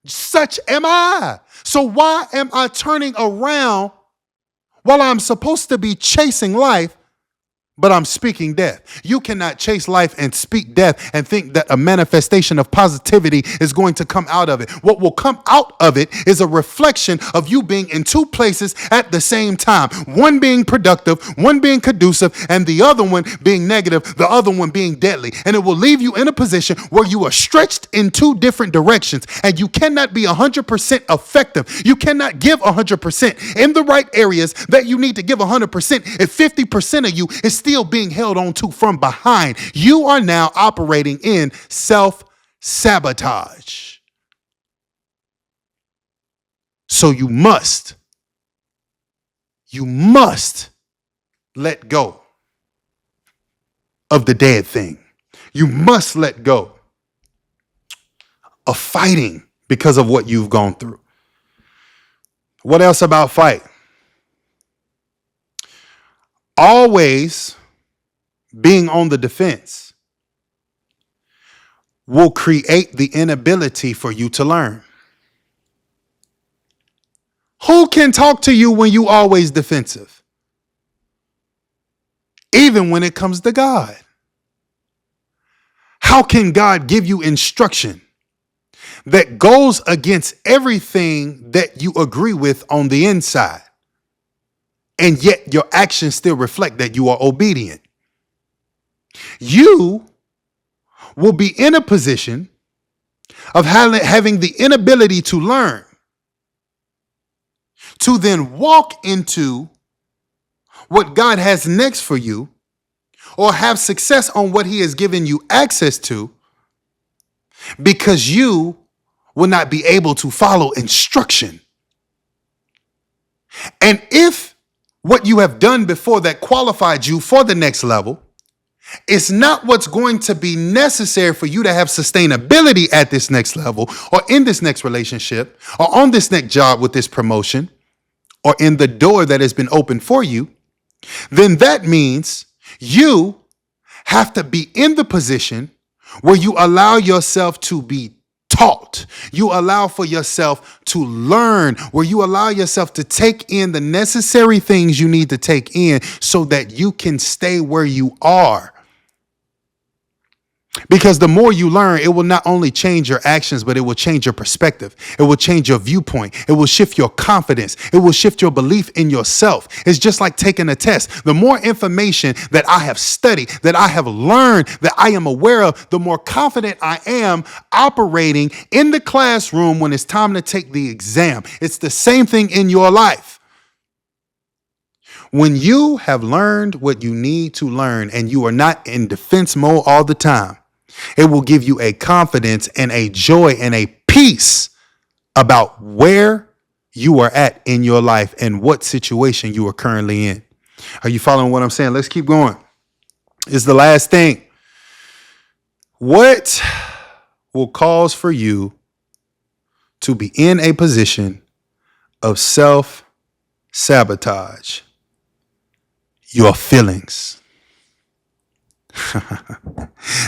Such am I. So why am I turning around while I'm supposed to be chasing life, but I'm speaking death? You cannot chase life and speak death and think that a manifestation of positivity is going to come out of it. What will come out of it is a reflection of you being in two places at the same time. One being productive, one being conducive, and the other one being negative, the other one being deadly. And it will leave you in a position where you are stretched in two different directions, and you cannot be 100% effective. You cannot give 100% in the right areas that you need to give 100% if 50% of you is still being held on to from behind. You are now operating in self-sabotage. So you must let go of the dead thing. You must let go of fighting because of what you've gone through. What else about fight? Always being on the defense will create the inability for you to learn. Who can talk to you when you always defensive? Even when it comes to God. How can God give you instruction that goes against everything that you agree with on the inside, and yet your actions still reflect that you are obedient? You will be in a position of having the inability to learn, to then walk into what God has next for you, or have success on what he has given you access to, because you will not be able to follow instruction. And if what you have done before that qualified you for the next level, it's not what's going to be necessary for you to have sustainability at this next level, or in this next relationship, or on this next job with this promotion, or in the door that has been opened for you, then that means you have to be in the position where you allow yourself to be taught. You allow for yourself to learn, where you allow yourself to take in the necessary things you need to take in so that you can stay where you are. Because the more you learn, it will not only change your actions, but it will change your perspective. It will change your viewpoint. It will shift your confidence. It will shift your belief in yourself. It's just like taking a test. The more information that I have studied, that I have learned, that I am aware of, the more confident I am operating in the classroom when it's time to take the exam. It's the same thing in your life. When you have learned what you need to learn and you are not in defense mode all the time, it will give you a confidence and a joy and a peace about where you are at in your life and what situation you are currently in. Are you following what I'm saying? Let's keep going. It's the last thing. What will cause for you to be in a position of self-sabotage? Your feelings.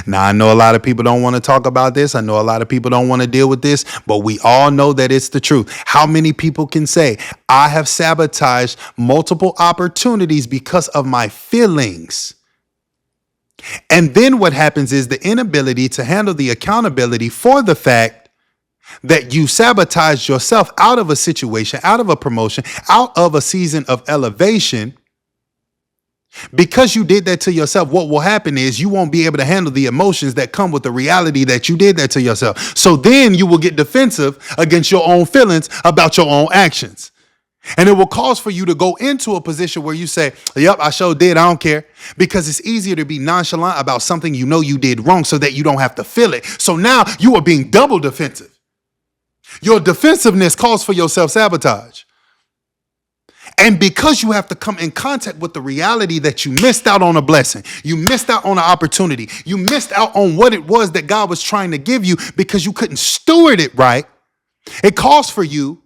Now, I know a lot of people don't want to talk about this. I know a lot of people don't want to deal with this, but we all know that it's the truth. How many people can say, I have sabotaged multiple opportunities because of my feelings? And then what happens is the inability to handle the accountability for the fact that you sabotaged yourself out of a situation, out of a promotion, out of a season of elevation, Because you did that to yourself, what will happen is you won't be able to handle the emotions that come with the reality that you did that to yourself. So then you will get defensive against your own feelings about your own actions. And it will cause for you to go into a position where you say, yep, I sure did. I don't care. Because it's easier to be nonchalant about something you know you did wrong so that you don't have to feel it. So now you are being double defensive. Your defensiveness calls for your self-sabotage. And because you have to come in contact with the reality that you missed out on a blessing, you missed out on an opportunity, you missed out on what it was that God was trying to give you because you couldn't steward it right, it calls for you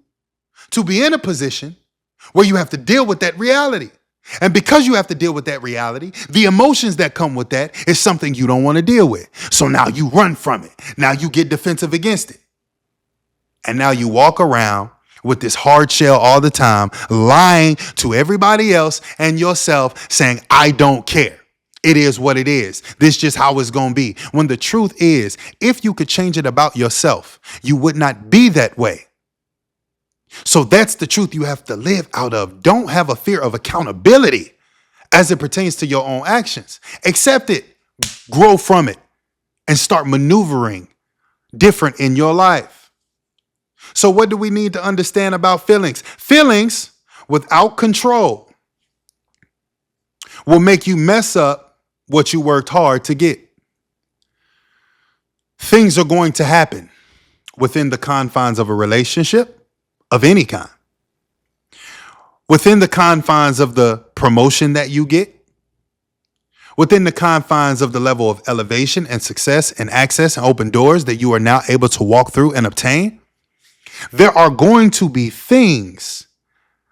to be in a position where you have to deal with that reality. And because you have to deal with that reality, the emotions that come with that is something you don't want to deal with. So now you run from it. Now you get defensive against it. And now you walk around with this hard shell all the time, lying to everybody else and yourself, saying, I don't care. It is what it is. This is just how it's going to be. When the truth is, if you could change it about yourself, you would not be that way. So that's the truth you have to live out of. Don't have a fear of accountability as it pertains to your own actions. Accept it, grow from it, and start maneuvering different in your life. So what do we need to understand about feelings? Feelings without control will make you mess up what you worked hard to get. Things are going to happen within the confines of a relationship of any kind. Within the confines of the promotion that you get. Within the confines of the level of elevation and success and access and open doors that you are now able to walk through and obtain. There are going to be things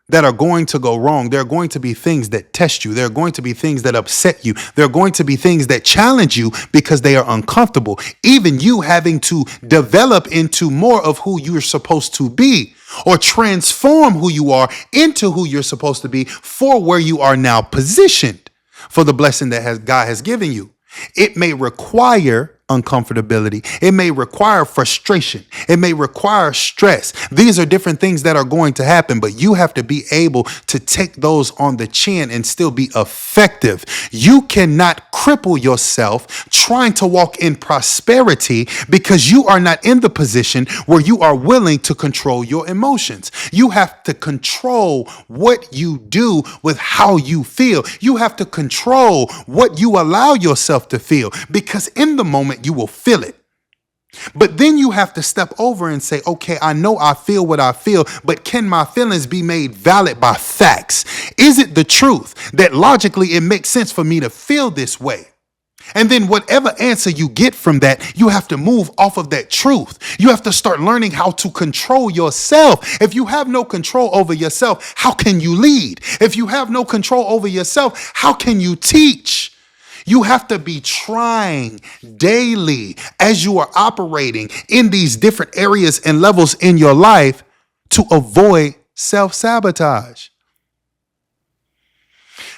that are going to go wrong. There are going to be things that test you. There are going to be things that upset you. There are going to be things that challenge you because they are uncomfortable. Even you having to develop into more of who you're supposed to be or transform who you are into who you're supposed to be for where you are now positioned for the blessing that God has given you. It may require uncomfortability. It may require frustration. It may require stress. These are different things that are going to happen, but you have to be able to take those on the chin and still be effective. You cannot cripple yourself trying to walk in prosperity because you are not in the position where you are willing to control your emotions. You have to control what you do with how you feel. You have to control what you allow yourself to feel because in the moment you will feel it. But then you have to step over and say, okay, I know I feel what I feel, but can my feelings be made valid by facts? Is it the truth that logically it makes sense for me to feel this way? And then whatever answer you get from that, you have to move off of that truth. You have to start learning how to control yourself. If you have no control over yourself, how can you lead? If you have no control over yourself, how can you teach? You have to be trying daily as you are operating in these different areas and levels in your life to avoid self-sabotage.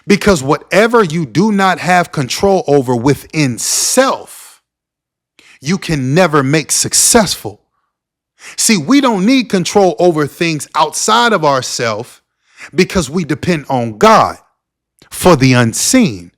Because whatever you do not have control over within self, you can never make successful. See, we don't need control over things outside of ourselves because we depend on God for the unseen.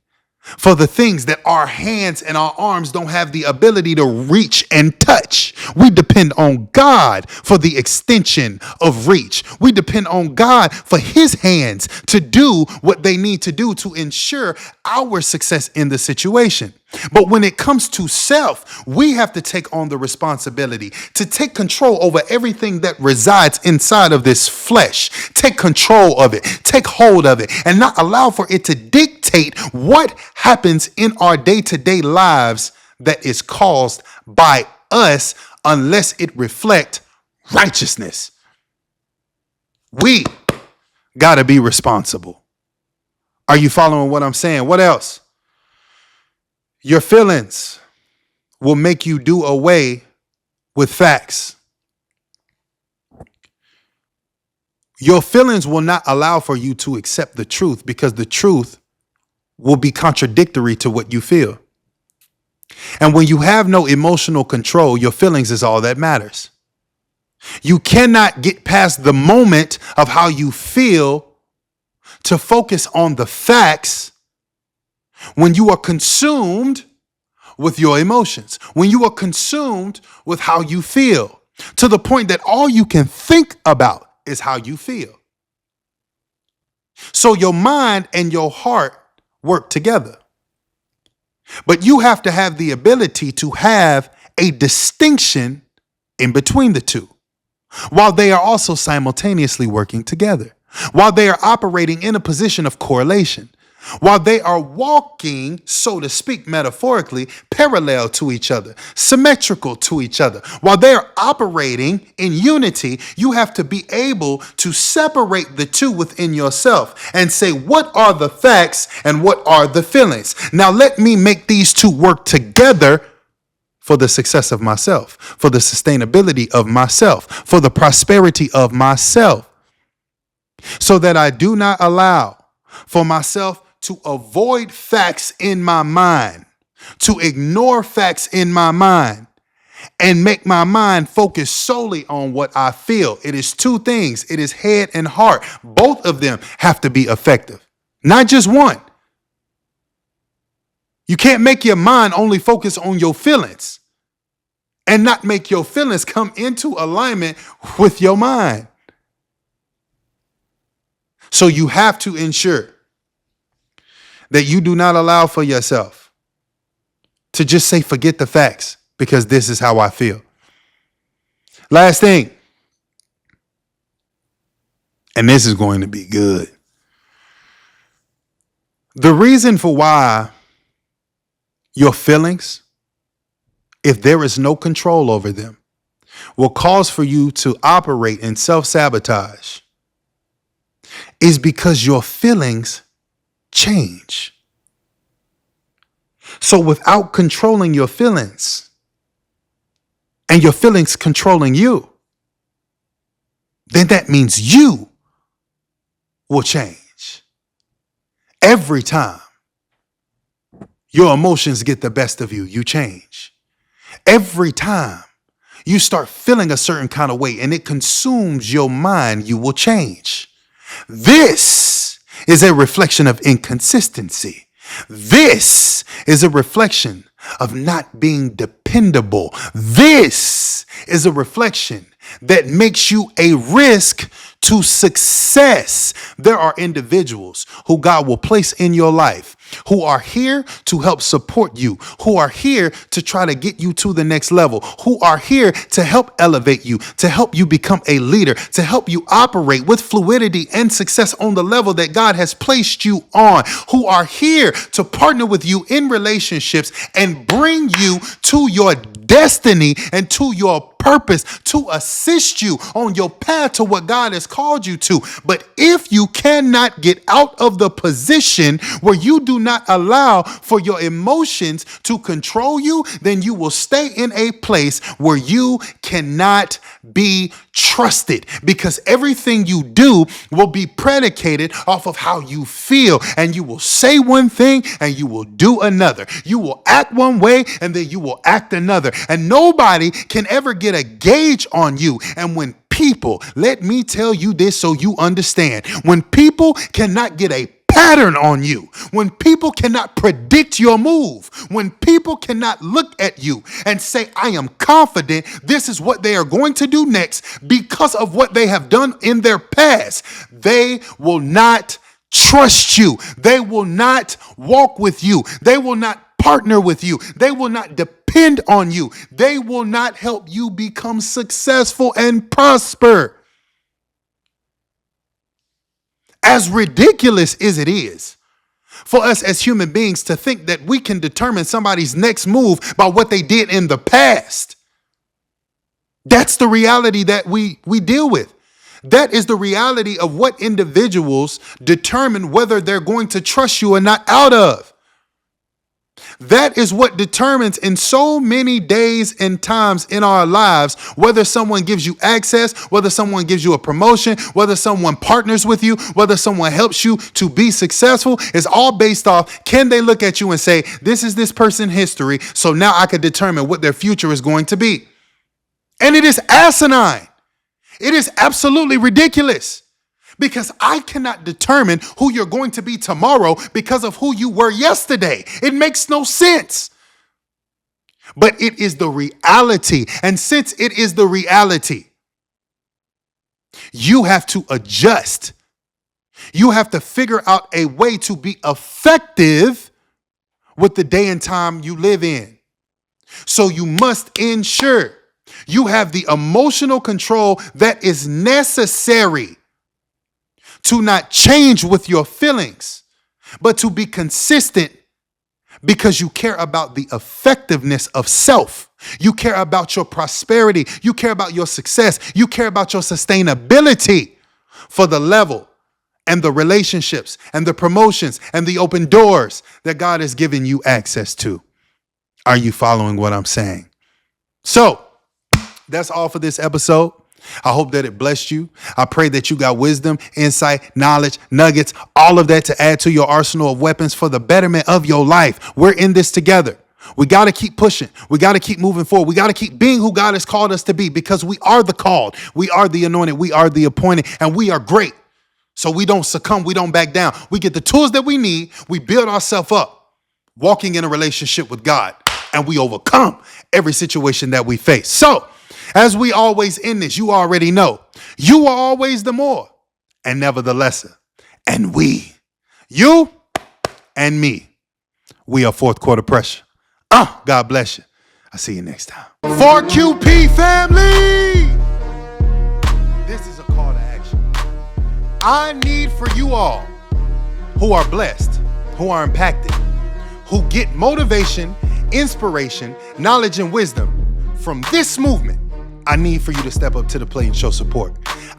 For the things that our hands and our arms don't have the ability to reach and touch. We depend on God for the extension of reach. We depend on God for his hands to do what they need to do to ensure our success in the situation. But when it comes to self, we have to take on the responsibility to take control over everything that resides inside of this flesh. Take control of it, take hold of it, and not allow for it to dictate what happens in our day-to-day lives that is caused by us unless it reflects righteousness. We got to be responsible. Are you following what I'm saying? What else? Your feelings will make you do away with facts. Your feelings will not allow for you to accept the truth because the truth will be contradictory to what you feel. And when you have no emotional control, your feelings is all that matters. You cannot get past the moment of how you feel to focus on the facts when you are consumed with your emotions, when you are consumed with how you feel, to the point that all you can think about is how you feel. So your mind and your heart work together. But you have to have the ability to have a distinction in between the two, while they are also simultaneously working together, while they are operating in a position of correlation, while they are walking, so to speak, metaphorically, parallel to each other, symmetrical to each other, while they are operating in unity. You have to be able to separate the two within yourself and say, what are the facts and what are the feelings? Now, let me make these two work together for the success of myself, for the sustainability of myself, for the prosperity of myself, so that I do not allow for myself to avoid facts in my mind, to ignore facts in my mind, and make my mind focus solely on what I feel. It is two things. It is head and heart. Both of them have to be effective, not just one. You can't make your mind only focus on your feelings and not make your feelings come into alignment with your mind. So you have to ensure that you do not allow for yourself to just say, forget the facts, because this is how I feel. Last thing, and this is going to be good. The reason for why your feelings, if there is no control over them, will cause for you to operate in self-sabotage is because your feelings change. So without controlling your feelings and your feelings controlling you, then that means you will change. Every time your emotions get the best of you, you change. Every time you start feeling a certain kind of way and it consumes your mind, you will change. This is a reflection of inconsistency. This is a reflection of not being dependable. This is a reflection that makes you a risk to success. There are individuals who God will place in your life who are here to help support you, who are here to try to get you to the next level, who are here to help elevate you, to help you become a leader, to help you operate with fluidity and success on the level that God has placed you on, who are here to partner with you in relationships and bring you to your destiny and to your purpose, to assist you on your path to what God has called you to. But if you cannot get out of the position where you do not allow for your emotions to control you, then you will stay in a place where you cannot be trusted, because everything you do will be predicated off of how you feel, and you will say one thing and you will do another. You will act one way and then you will act another, and nobody can ever get a gauge on you. And when people, let me tell you this so you understand, when people cannot get a pattern on you, when people cannot predict your move, when people cannot look at you and say, I am confident this is what they are going to do next because of what they have done in their past, they will not trust you. They will not walk with you. They will not partner with you. They will not depend on you. They will not help you become successful and prosper. As ridiculous as it is for us as human beings to think that we can determine somebody's next move by what they did in the past, that's the reality that we deal with. That is the reality of what individuals determine whether they're going to trust you or not out of. That is what determines in so many days and times in our lives whether someone gives you access, whether someone gives you a promotion, whether someone partners with you, whether someone helps you to be successful. Is all based off, can they look at you and say, this is this person's history, so now I can determine what their future is going to be. And it is asinine. It is absolutely ridiculous. Because I cannot determine who you're going to be tomorrow because of who you were yesterday. It makes no sense. But it is the reality. And since it is the reality, you have to adjust. You have to figure out a way to be effective with the day and time you live in. So you must ensure you have the emotional control that is necessary to not change with your feelings, but to be consistent because you care about the effectiveness of self. You care about your prosperity. You care about your success. You care about your sustainability for the level and the relationships and the promotions and the open doors that God has given you access to. Are you following what I'm saying? So that's all for this episode. I hope that it blessed you. I pray that you got wisdom, insight, knowledge, nuggets, all of that to add to your arsenal of weapons for the betterment of your life. We're in this together. We got to keep pushing. We got to keep moving forward. We got to keep being who God has called us to be because we are the called. We are the anointed. We are the appointed, and we are great. So we don't succumb. We don't back down. We get the tools that we need. We build ourselves up, walking in a relationship with God, and we overcome every situation that we face. So as we always end this, you already know, you are always the more and never the lesser. And we, you and me, we are fourth quarter pressure. God bless you. I'll see you next time. 4QP family. This is a call to action. I need for you all who are blessed, who are impacted, who get motivation, inspiration, knowledge, and wisdom from this movement. I need for you to step up to the plate and show support.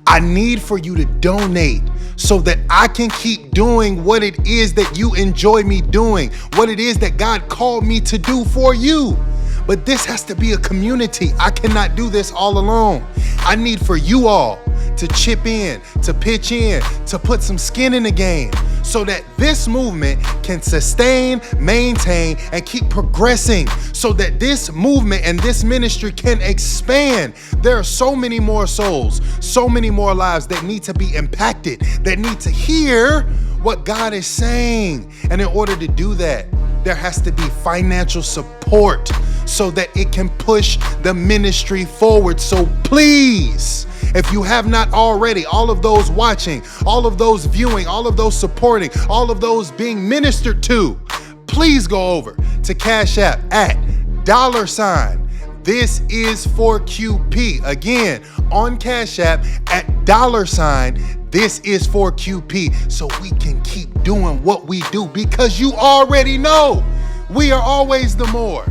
I need for you to donate so that I can keep doing what it is that you enjoy me doing, what it is that God called me to do for you. But this has to be a community. I cannot do this all alone. I need for you all to chip in, to pitch in, to put some skin in the game so that this movement can sustain, maintain, and keep progressing so that this movement and this ministry can expand. There are so many more souls, so many more lives that need to be impacted, that need to hear what God is saying. And in order to do that, there has to be financial support so that it can push the ministry forward. So please, if you have not already, all of those watching, all of those viewing, all of those supporting, all of those being ministered to, please go over to Cash App at $. This is 4QP. Again, on Cash App at $. This is 4QP, so we can keep doing what we do because you already know we are always the more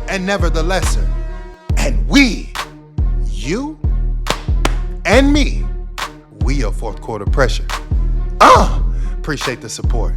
and never the lesser. And we, you and me, we are fourth quarter pressure. Appreciate the support.